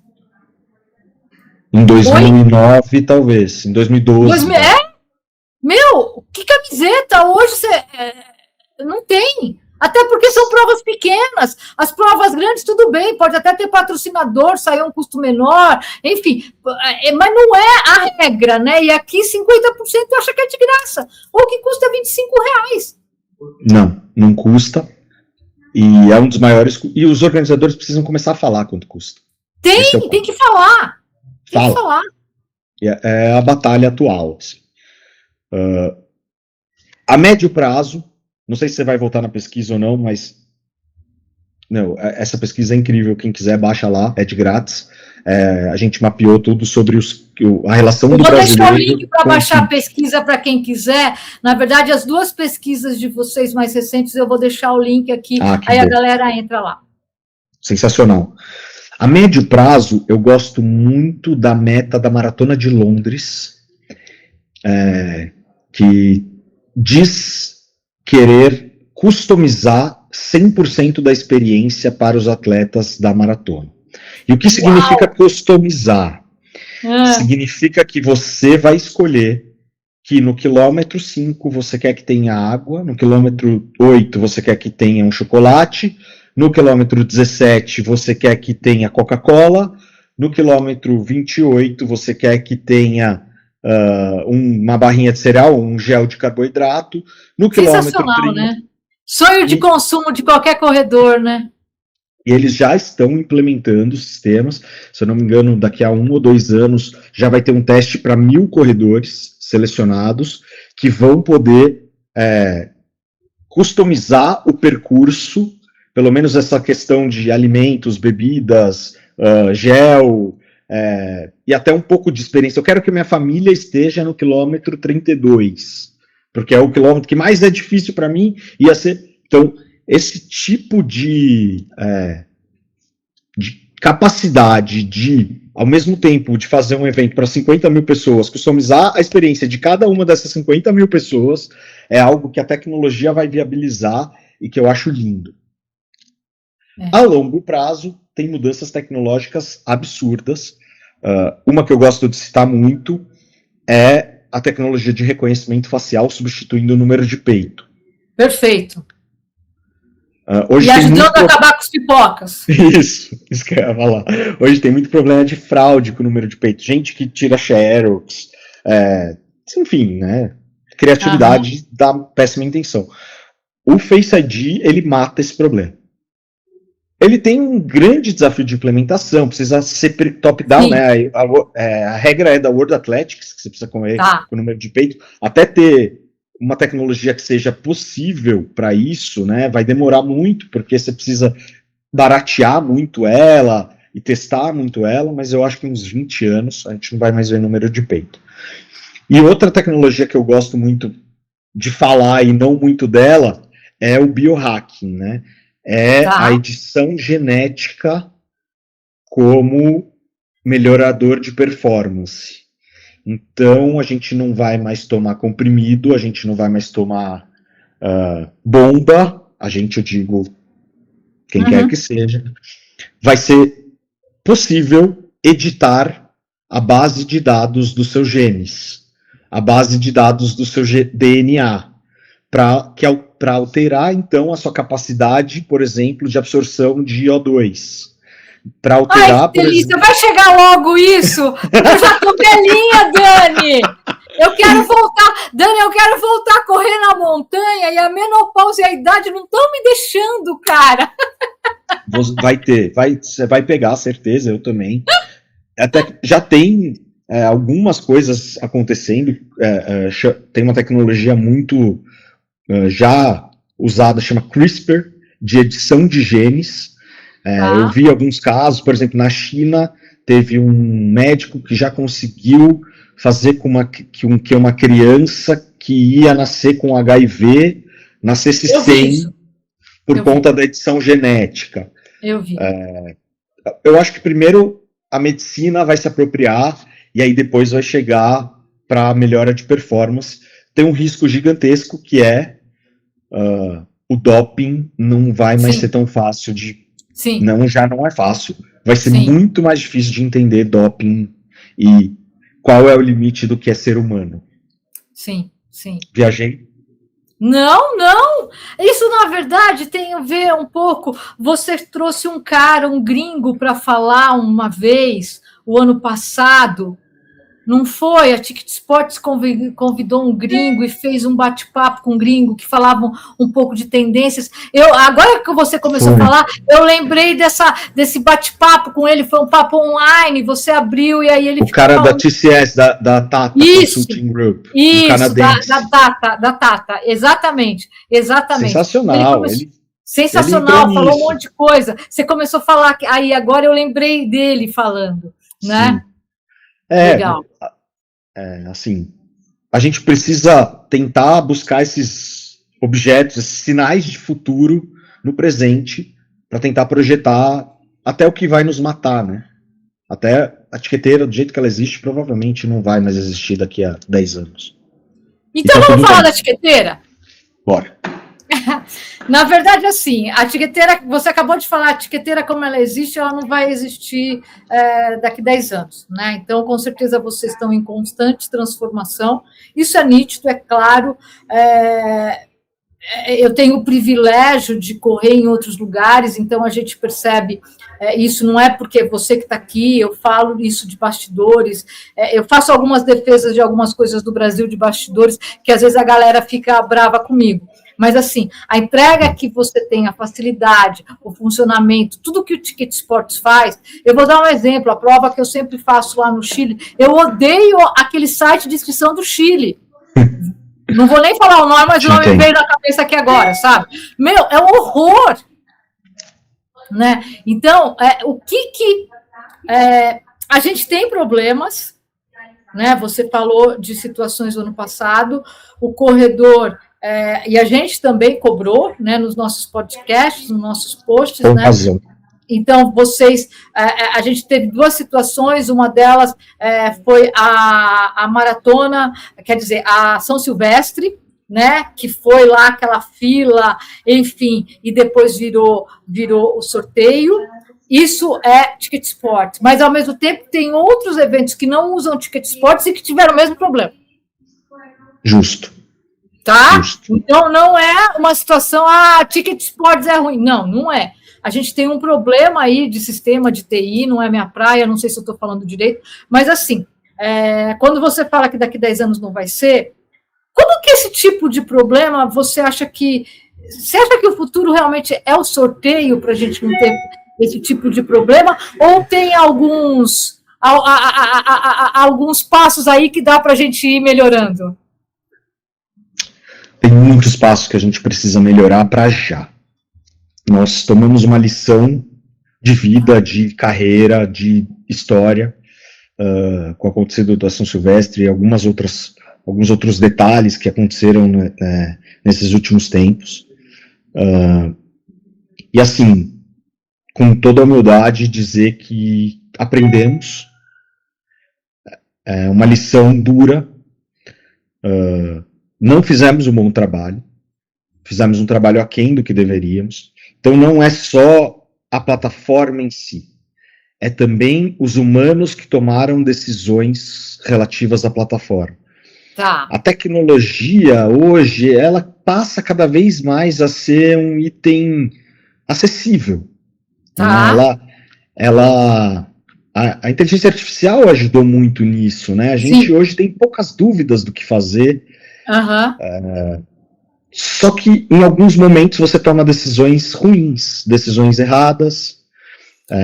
Em 2009, talvez. Em 2012. Meu, que camiseta? Hoje você não tem. Até porque são provas pequenas. As provas grandes, tudo bem, pode até ter patrocinador, sair um custo menor, enfim, mas não é a regra, né? E aqui 50% acha que é de graça, ou que custa R$25. Não custa. E é um dos maiores. E os organizadores precisam começar a falar quanto custa. Tem que falar. Tem que falar. É a batalha atual. Assim. A médio prazo, não sei se você vai voltar na pesquisa ou não, mas essa pesquisa é incrível. Quem quiser, baixa lá, é de grátis. A gente mapeou tudo sobre a relação do brasileiro. Eu vou deixar o link para baixar a pesquisa para quem quiser. Na verdade, as duas pesquisas de vocês mais recentes, eu vou deixar o link aqui, aí a galera entra lá. Sensacional. A médio prazo, eu gosto muito da meta da Maratona de Londres, que diz querer customizar 100% da experiência para os atletas da maratona. E o que significa customizar? Significa que você vai escolher que no quilômetro 5 você quer que tenha água, no quilômetro 8 você quer que tenha um chocolate, no quilômetro 17 você quer que tenha Coca-Cola, no quilômetro 28 você quer que tenha uma barrinha de cereal, um gel de carboidrato, no quilômetro 30... né? Sonho de consumo de qualquer corredor, né? E eles já estão implementando sistemas, se eu não me engano, daqui a 1 ou 2 anos já vai ter um teste para 1.000 corredores selecionados que vão poder customizar o percurso, pelo menos essa questão de alimentos, bebidas, gel, e até um pouco de experiência. Eu quero que minha família esteja no quilômetro 32, porque é o quilômetro que mais é difícil para mim, ia ser... Então, esse tipo de capacidade de, ao mesmo tempo, de fazer um evento para 50 mil pessoas, customizar a experiência de cada uma dessas 50 mil pessoas, é algo que a tecnologia vai viabilizar e que eu acho lindo. A longo prazo, tem mudanças tecnológicas absurdas. Uma que eu gosto de citar muito é a tecnologia de reconhecimento facial substituindo o número de peito. Perfeito. Hoje e ajudando a acabar com os pipocas. Isso que eu ia falar. Hoje tem muito problema de fraude com o número de peito. Gente que tira xerox, enfim, né? Criatividade da péssima intenção. O Face ID, ele mata esse problema. Ele tem um grande desafio de implementação, precisa ser top-down, né? A regra é da World Athletics, que você precisa correr com o número de peito, até ter uma tecnologia que seja possível para isso, né, vai demorar muito, porque você precisa baratear muito ela e testar muito ela, mas eu acho que em uns 20 anos a gente não vai mais ver número de peito. E outra tecnologia que eu gosto muito de falar e não muito dela é o biohacking, né? A edição genética como melhorador de performance. Então, a gente não vai mais tomar comprimido, a gente não vai mais tomar bomba, eu digo, quem quer que seja. Vai ser possível editar a base de dados dos seus genes, a base de dados do seu DNA, para alterar, então, a sua capacidade, por exemplo, de absorção de O2. Para alterar, que delícia! Vai chegar logo isso! Porque eu já tô velhinha, Dani! Eu quero voltar a correr na montanha e a menopausa e a idade não estão me deixando, cara! Você vai pegar, certeza, eu também. Até já tem algumas coisas acontecendo, tem uma tecnologia muito já usada, chama CRISPR, de edição de genes. Eu vi alguns casos, por exemplo, na China, teve um médico que já conseguiu fazer com que uma criança que ia nascer com HIV nascesse sem, por conta da edição genética. Eu vi. Eu acho que primeiro a medicina vai se apropriar e aí depois vai chegar para a melhora de performance. Tem um risco gigantesco que é o doping não vai mais ser tão fácil de... Não, já não é fácil. Vai ser muito mais difícil de entender doping e qual é o limite do que é ser humano. Sim. Viajei? Não. Isso, na verdade, tem a ver um pouco... Você trouxe um gringo, para falar uma vez, o ano passado... Não foi? A Ticket Sports convidou um gringo e fez um bate-papo com um gringo que falava um pouco de tendências. Agora que você começou a falar, eu lembrei desse bate-papo com ele, foi um papo online, você abriu e aí ele... O cara da TCS, da Tata Consulting Group. Isso, da Tata, exatamente. Sensacional. Sensacional, falou um monte de coisa. Você começou a falar, aí agora eu lembrei dele falando, né? Legal. Assim, a gente precisa tentar buscar esses objetos, esses sinais de futuro no presente, para tentar projetar até o que vai nos matar, né? Até a etiqueteira, do jeito que ela existe, provavelmente não vai mais existir daqui a 10 anos. Então vamos falar da etiqueteira? Bora. Na verdade, assim, a tiqueteira, você acabou de falar, a tiqueteira como ela existe, ela não vai existir daqui a 10 anos, né? Então, com certeza, vocês estão em constante transformação. Isso é nítido, é claro. Eu tenho o privilégio de correr em outros lugares, então a gente percebe isso. Não é porque você que está aqui, eu falo isso de bastidores, eu faço algumas defesas de algumas coisas do Brasil de bastidores, que às vezes a galera fica brava comigo. Mas, assim, a entrega que você tem, a facilidade, o funcionamento, tudo que o Ticket Sports faz. Eu vou dar um exemplo, a prova que eu sempre faço lá no Chile. Eu odeio aquele site de inscrição do Chile. Não vou nem falar o nome, mas o nome veio na cabeça aqui agora, sabe? Meu, é um horror. Né? Então, a gente tem problemas, né? Você falou de situações do ano passado, o corredor, e a gente também cobrou, né, nos nossos podcasts, nos nossos posts, né? Razão. Então, a gente teve duas situações, uma delas foi a maratona, quer dizer, a São Silvestre, né, que foi lá aquela fila, enfim, e depois virou o sorteio. Isso é Ticket Sports, mas, ao mesmo tempo, tem outros eventos que não usam Ticket Sports e que tiveram o mesmo problema. Justo. Tá? Justo. Então, não é uma situação, Ticket Sports é ruim. Não, não é. A gente tem um problema aí de sistema de TI, não é minha praia, não sei se eu estou falando direito, mas, assim, quando você fala que daqui a 10 anos não vai ser, como que esse tipo de problema você acha que o futuro realmente é o sorteio para a gente não ter esse tipo de problema, ou tem alguns passos aí que dá para a gente ir melhorando? Tem muitos passos que a gente precisa melhorar para já. Nós tomamos uma lição de vida, de carreira, de história, com o acontecido da São Silvestre e alguns outros detalhes que aconteceram nesses últimos tempos. E, assim, com toda a humildade, dizer que aprendemos, uma lição dura, não fizemos um bom trabalho, fizemos um trabalho aquém do que deveríamos. Então, não é só a plataforma em si, é também os humanos que tomaram decisões relativas à plataforma. Tá. A tecnologia, hoje, ela passa cada vez mais a ser um item acessível. Tá. A inteligência artificial ajudou muito nisso, né? A gente hoje tem poucas dúvidas do que fazer. Só que em alguns momentos você toma decisões ruins, decisões erradas,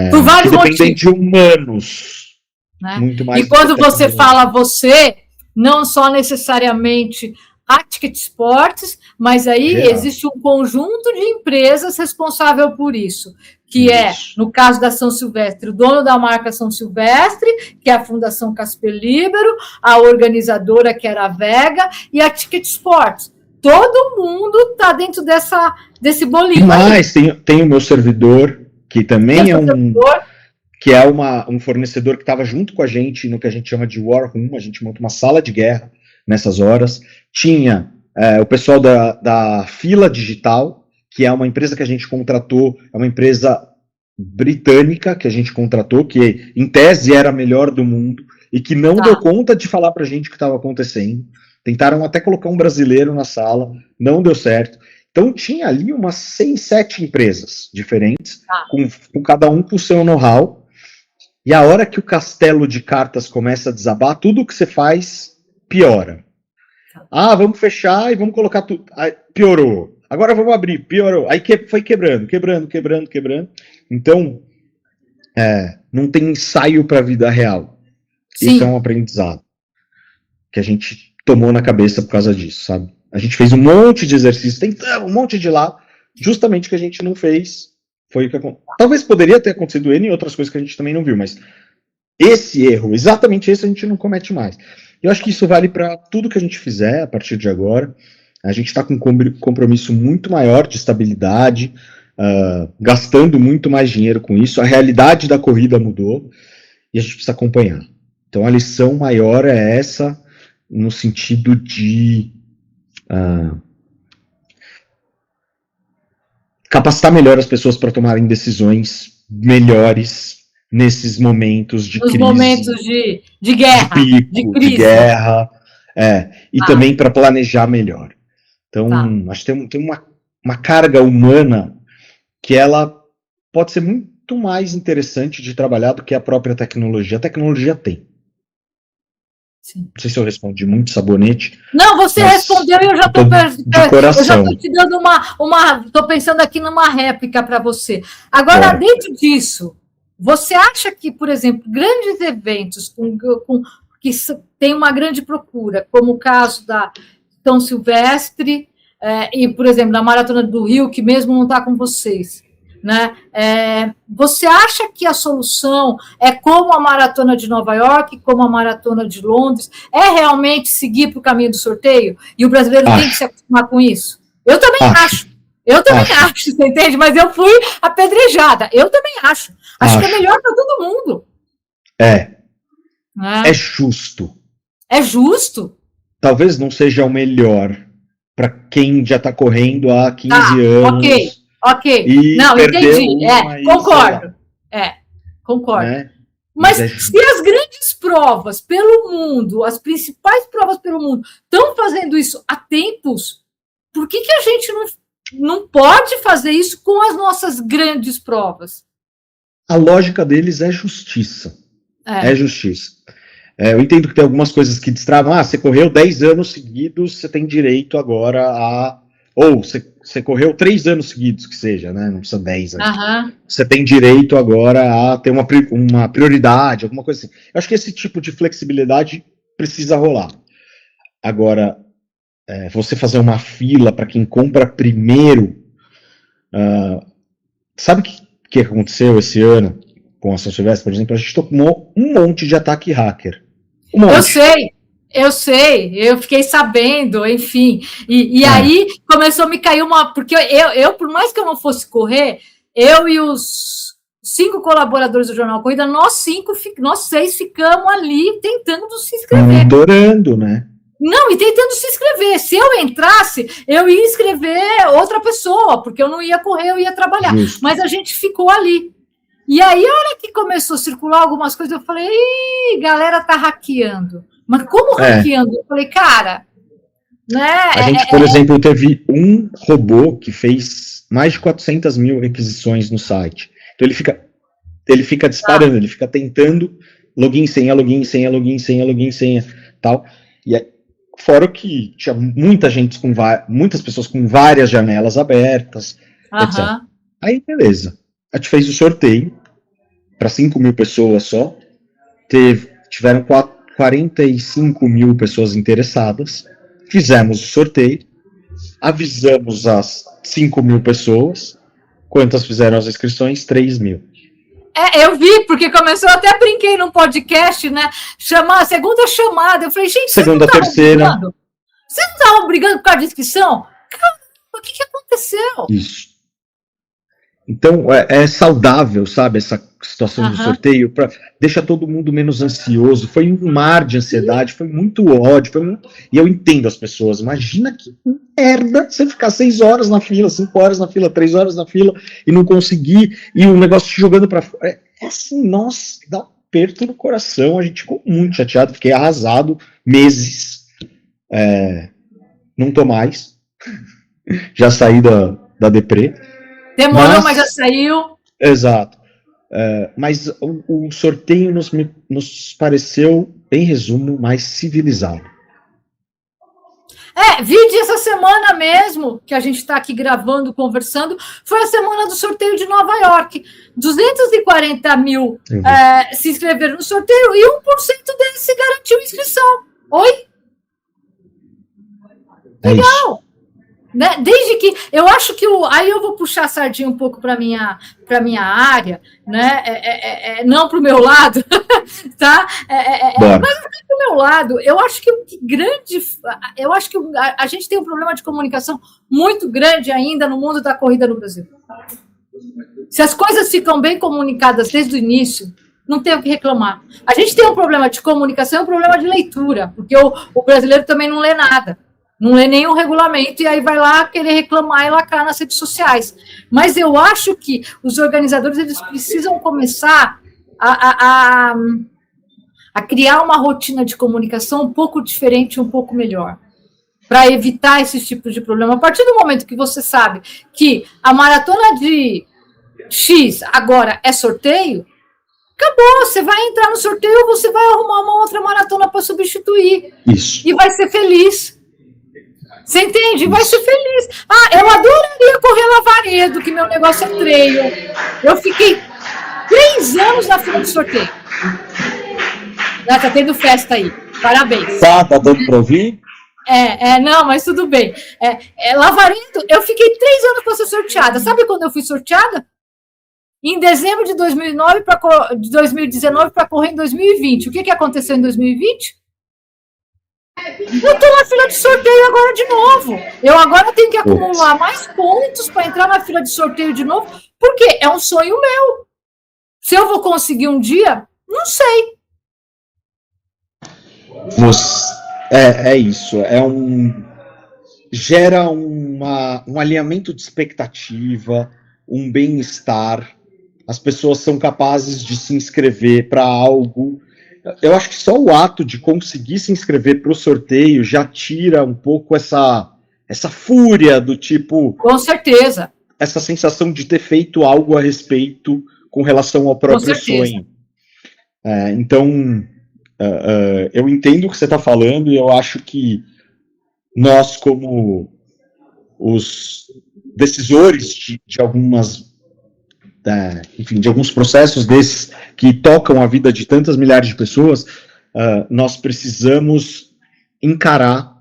por vários que dependem motivos. de humanos, né? Muito mais. E quando você fala você, não só necessariamente a Ticket Sports, mas aí existe um conjunto de empresas responsável por isso, que no caso da São Silvestre, o dono da marca São Silvestre, que é a Fundação Casper Libero, a organizadora, que era a Vega, e a Ticket Sports. Todo mundo está dentro desse bolinho. Mas tem o meu servidor, que também que é um fornecedor que estava junto com a gente no que a gente chama de War Room. A gente monta uma sala de guerra nessas horas. Tinha o pessoal da Fila Digital, que é uma empresa que a gente contratou, é uma empresa britânica que a gente contratou, que em tese era a melhor do mundo, e que não deu conta de falar pra gente o que estava acontecendo. Tentaram até colocar um brasileiro na sala, não deu certo. Então tinha ali umas 6, 7 empresas diferentes, com cada um com o seu know-how, e a hora que o castelo de cartas começa a desabar, tudo que você faz piora. Vamos fechar e vamos colocar tudo. Piorou. Agora vamos abrir, piorou. Aí foi quebrando. Então, não tem ensaio para a vida real. Sim. Isso é um aprendizado que a gente tomou na cabeça por causa disso, sabe? A gente fez um monte de exercícios, tentamos um monte de lá, justamente o que a gente não fez foi o que aconteceu. Talvez poderia ter acontecido N e outras coisas que a gente também não viu, mas esse erro, exatamente esse, a gente não comete mais. Eu acho que isso vale para tudo que a gente fizer a partir de agora. A gente está com um compromisso muito maior de estabilidade, gastando muito mais dinheiro com isso. A realidade da corrida mudou e a gente precisa acompanhar. Então a lição maior é essa, no sentido de capacitar melhor as pessoas para tomarem decisões melhores nesses momentos de Nos crise. momentos de guerra, de pico, de crise. De guerra, e também para planejar melhor. Então, acho que tem uma carga humana que ela pode ser muito mais interessante de trabalhar do que a própria tecnologia. A tecnologia tem. Sim. Não sei se eu respondi muito sabonete. Não, você respondeu e eu já estou de coração. Eu já estou te dando estou pensando aqui numa réplica para você. Agora, dentro disso, você acha que, por exemplo, grandes eventos que tem uma grande procura, como o caso da São Silvestre e, por exemplo, da Maratona do Rio, que mesmo não está com vocês, né? Você acha que a solução é como a Maratona de Nova York, como a Maratona de Londres, é realmente seguir para o caminho do sorteio? E o brasileiro tem que se acostumar com isso? Eu também acho. Eu também acho, você entende? Mas eu fui apedrejada. Eu também acho. Acho que é melhor para todo mundo. É justo. É justo. Talvez não seja o melhor para quem já está correndo há 15 anos. Ok. Não, entendi. Concordo. Concordo. Né? Mas se as grandes provas pelo mundo, as principais provas pelo mundo, estão fazendo isso há tempos, por que a gente não pode fazer isso com as nossas grandes provas? A lógica deles é justiça. É justiça. Eu entendo que tem algumas coisas que destravam. Você correu 10 anos seguidos, você tem direito agora a... Ou você correu 3 anos seguidos, que seja, né? Não precisa 10 anos. Você tem direito agora a ter uma prioridade, alguma coisa assim. Eu acho que esse tipo de flexibilidade precisa rolar. Agora, você fazer uma fila para quem compra primeiro... sabe o que aconteceu esse ano com a São Silvestre, por exemplo? A gente tomou um monte de ataque hacker. Eu sei, eu fiquei sabendo, enfim. E aí começou a me cair porque eu, por mais que eu não fosse correr, eu e os 5 colaboradores do Jornal Corrida, nós 6 ficamos ali tentando se inscrever. Adorando, né? Não, e tentando se inscrever. Se eu entrasse, eu ia inscrever outra pessoa, porque eu não ia correr, eu ia trabalhar. Justo. Mas a gente ficou ali. E aí, a hora que começou a circular algumas coisas, eu falei, galera tá hackeando. Mas como hackeando? Eu falei, cara... Né, a gente, por exemplo, teve um robô que fez mais de 400 mil requisições no site. Então, ele fica disparando, ele fica tentando login, senha, tal. E fora que tinha muitas pessoas com várias janelas abertas, etc. Aí, beleza. A gente fez o sorteio para 5 mil pessoas só. Tiveram 45 mil pessoas interessadas. Fizemos o sorteio. Avisamos as 5 mil pessoas. Quantas fizeram as inscrições? 3 mil. Eu vi, porque começou, até brinquei num podcast, né? Segunda chamada. Eu falei, gente, segunda, terceira. Vocês não estavam brigando por causa de inscrição? Caramba, o que aconteceu? Isso. Então, é saudável, sabe, essa situação do sorteio, deixa todo mundo menos ansioso. Foi um mar de ansiedade, foi muito ódio, e eu entendo as pessoas. Imagina que merda você ficar 6 horas na fila, 5 horas na fila, 3 horas na fila, e não conseguir, e o negócio te jogando pra fora. É assim, nossa, dá um aperto no coração. A gente ficou muito chateado, fiquei arrasado meses. Não tô mais. Já saí da deprê. Demorou, mas já saiu. Exato. Mas o sorteio nos pareceu, em resumo, mais civilizado. Vídeo essa semana mesmo, que a gente está aqui gravando, conversando, foi a semana do sorteio de Nova York. 240 mil se inscreveram no sorteio e 1% deles se garantiu inscrição. Oi? Legal! Né? Desde que eu acho que aí eu vou puxar a sardinha um pouco para minha área, né? Não para o meu lado, tá? Mas para o meu lado, eu acho que a gente tem um problema de comunicação muito grande ainda no mundo da corrida no Brasil. Se as coisas ficam bem comunicadas desde o início, não tem o que reclamar. A gente tem um problema de comunicação e um problema de leitura, porque o brasileiro também não lê nada. Não lê nenhum regulamento e aí vai lá querer reclamar e lacrar nas redes sociais. Mas eu acho que os organizadores eles precisam começar a criar uma rotina de comunicação um pouco diferente, um pouco melhor, para evitar esses tipos de problema. A partir do momento que você sabe que a maratona de X agora é sorteio, acabou, você vai entrar no sorteio, você vai arrumar uma outra maratona para substituir. Isso. E vai ser feliz. Você entende? Vai ser feliz. Eu adoraria correr Lavaredo, que meu negócio é treino. Eu fiquei 3 anos na fila de sorteio. Tá tendo festa aí. Parabéns. Tá dando para ouvir? Não, mas tudo bem. Lavaredo, eu fiquei 3 anos para ser sorteada. Sabe quando eu fui sorteada? Em dezembro de 2019 para correr em 2020. O que aconteceu em 2020? Eu estou na fila de sorteio agora de novo. Eu agora tenho que acumular mais pontos para entrar na fila de sorteio de novo, porque é um sonho meu. Se eu vou conseguir um dia, não sei. É isso. Gera um alinhamento de expectativa, um bem-estar. As pessoas são capazes de se inscrever para algo. Eu acho que só o ato de conseguir se inscrever para o sorteio já tira um pouco essa fúria do tipo... Com certeza. Essa sensação de ter feito algo a respeito com relação ao próprio sonho. Então, eu entendo o que você está falando e eu acho que nós, como os decisores de algumas... de alguns processos desses que tocam a vida de tantas milhares de pessoas, nós precisamos encarar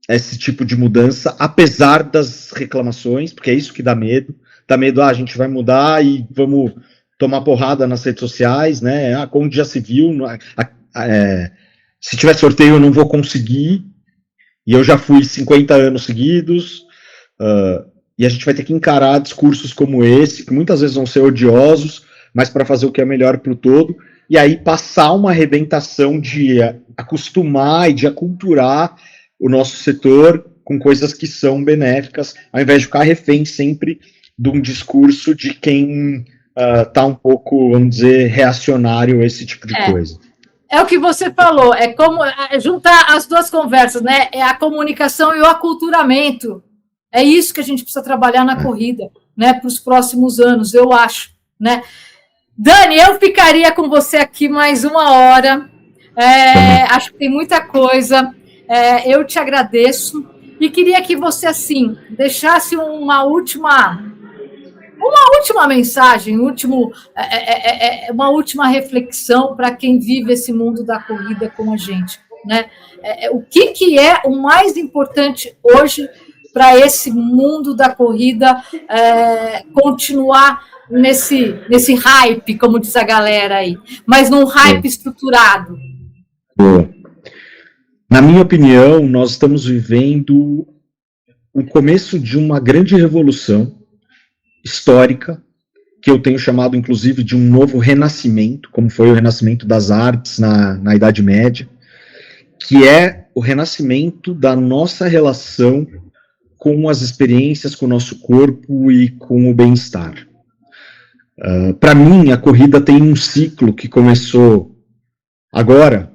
esse tipo de mudança, apesar das reclamações, porque é isso que dá medo. Dá medo, a gente vai mudar e vamos tomar porrada nas redes sociais, né? Como já se viu, se tiver sorteio eu não vou conseguir, e eu já fui 50 anos seguidos, e a gente vai ter que encarar discursos como esse, que muitas vezes vão ser odiosos, mas para fazer o que é melhor para o todo, e aí passar uma arrebentação de acostumar e de aculturar o nosso setor com coisas que são benéficas, ao invés de ficar refém sempre de um discurso de quem está um pouco, vamos dizer, reacionário a esse tipo de coisa. É o que você falou, é como juntar as duas conversas, né? É a comunicação e o aculturamento. É isso que a gente precisa trabalhar na corrida, né, para os próximos anos, eu acho, né? Dani, eu ficaria com você aqui mais 1 hora. Acho que tem muita coisa. Eu te agradeço e queria que você, assim, deixasse uma última mensagem, uma última reflexão para quem vive esse mundo da corrida com a gente, né? O que é o mais importante hoje para esse mundo da corrida continuar nesse hype, como diz a galera aí, mas num hype estruturado? Na minha opinião, nós estamos vivendo o começo de uma grande revolução histórica, que eu tenho chamado, inclusive, de um novo renascimento, como foi o renascimento das artes na Idade Média, que é o renascimento da nossa relação com as experiências, com o nosso corpo e com o bem-estar. Para mim, a corrida tem um ciclo que começou agora,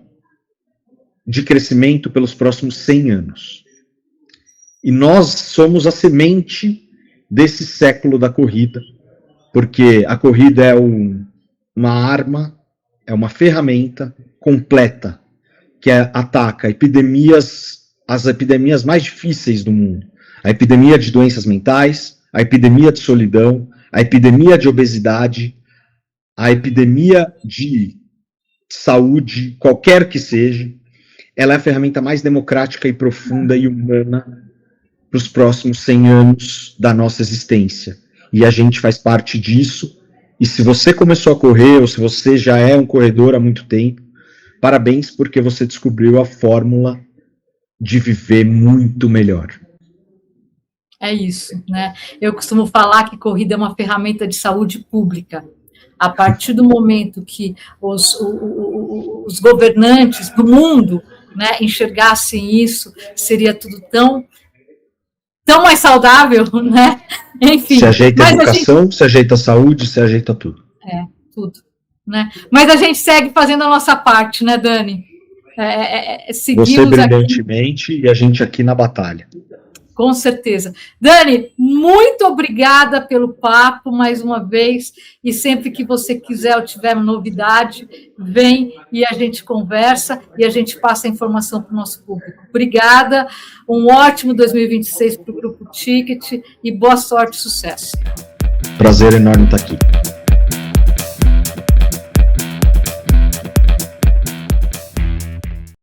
de crescimento pelos próximos 100 anos. E nós somos a semente desse século da corrida, porque a corrida é uma arma, é uma ferramenta completa, que ataca as epidemias mais difíceis do mundo. A epidemia de doenças mentais, a epidemia de solidão, a epidemia de obesidade, a epidemia de saúde, qualquer que seja. Ela é a ferramenta mais democrática e profunda e humana para os próximos 100 anos da nossa existência. E a gente faz parte disso. E se você começou a correr, ou se você já é um corredor há muito tempo, parabéns, porque você descobriu a fórmula de viver muito melhor. É isso, né? Eu costumo falar que corrida é uma ferramenta de saúde pública. A partir do momento que os governantes do mundo né, enxergassem isso, seria tudo tão mais saudável, né? Enfim. Se ajeita a educação, se ajeita a saúde, se ajeita tudo. Tudo. Né? Mas a gente segue fazendo a nossa parte, né, Dani? Seguimos você brilhantemente aqui. E a gente aqui na batalha. Com certeza. Dani, muito obrigada pelo papo mais uma vez, e sempre que você quiser ou tiver novidade, vem e a gente conversa e a gente passa a informação para o nosso público. Obrigada, um ótimo 2026 para o Grupo Ticket e boa sorte e sucesso. Prazer enorme estar aqui.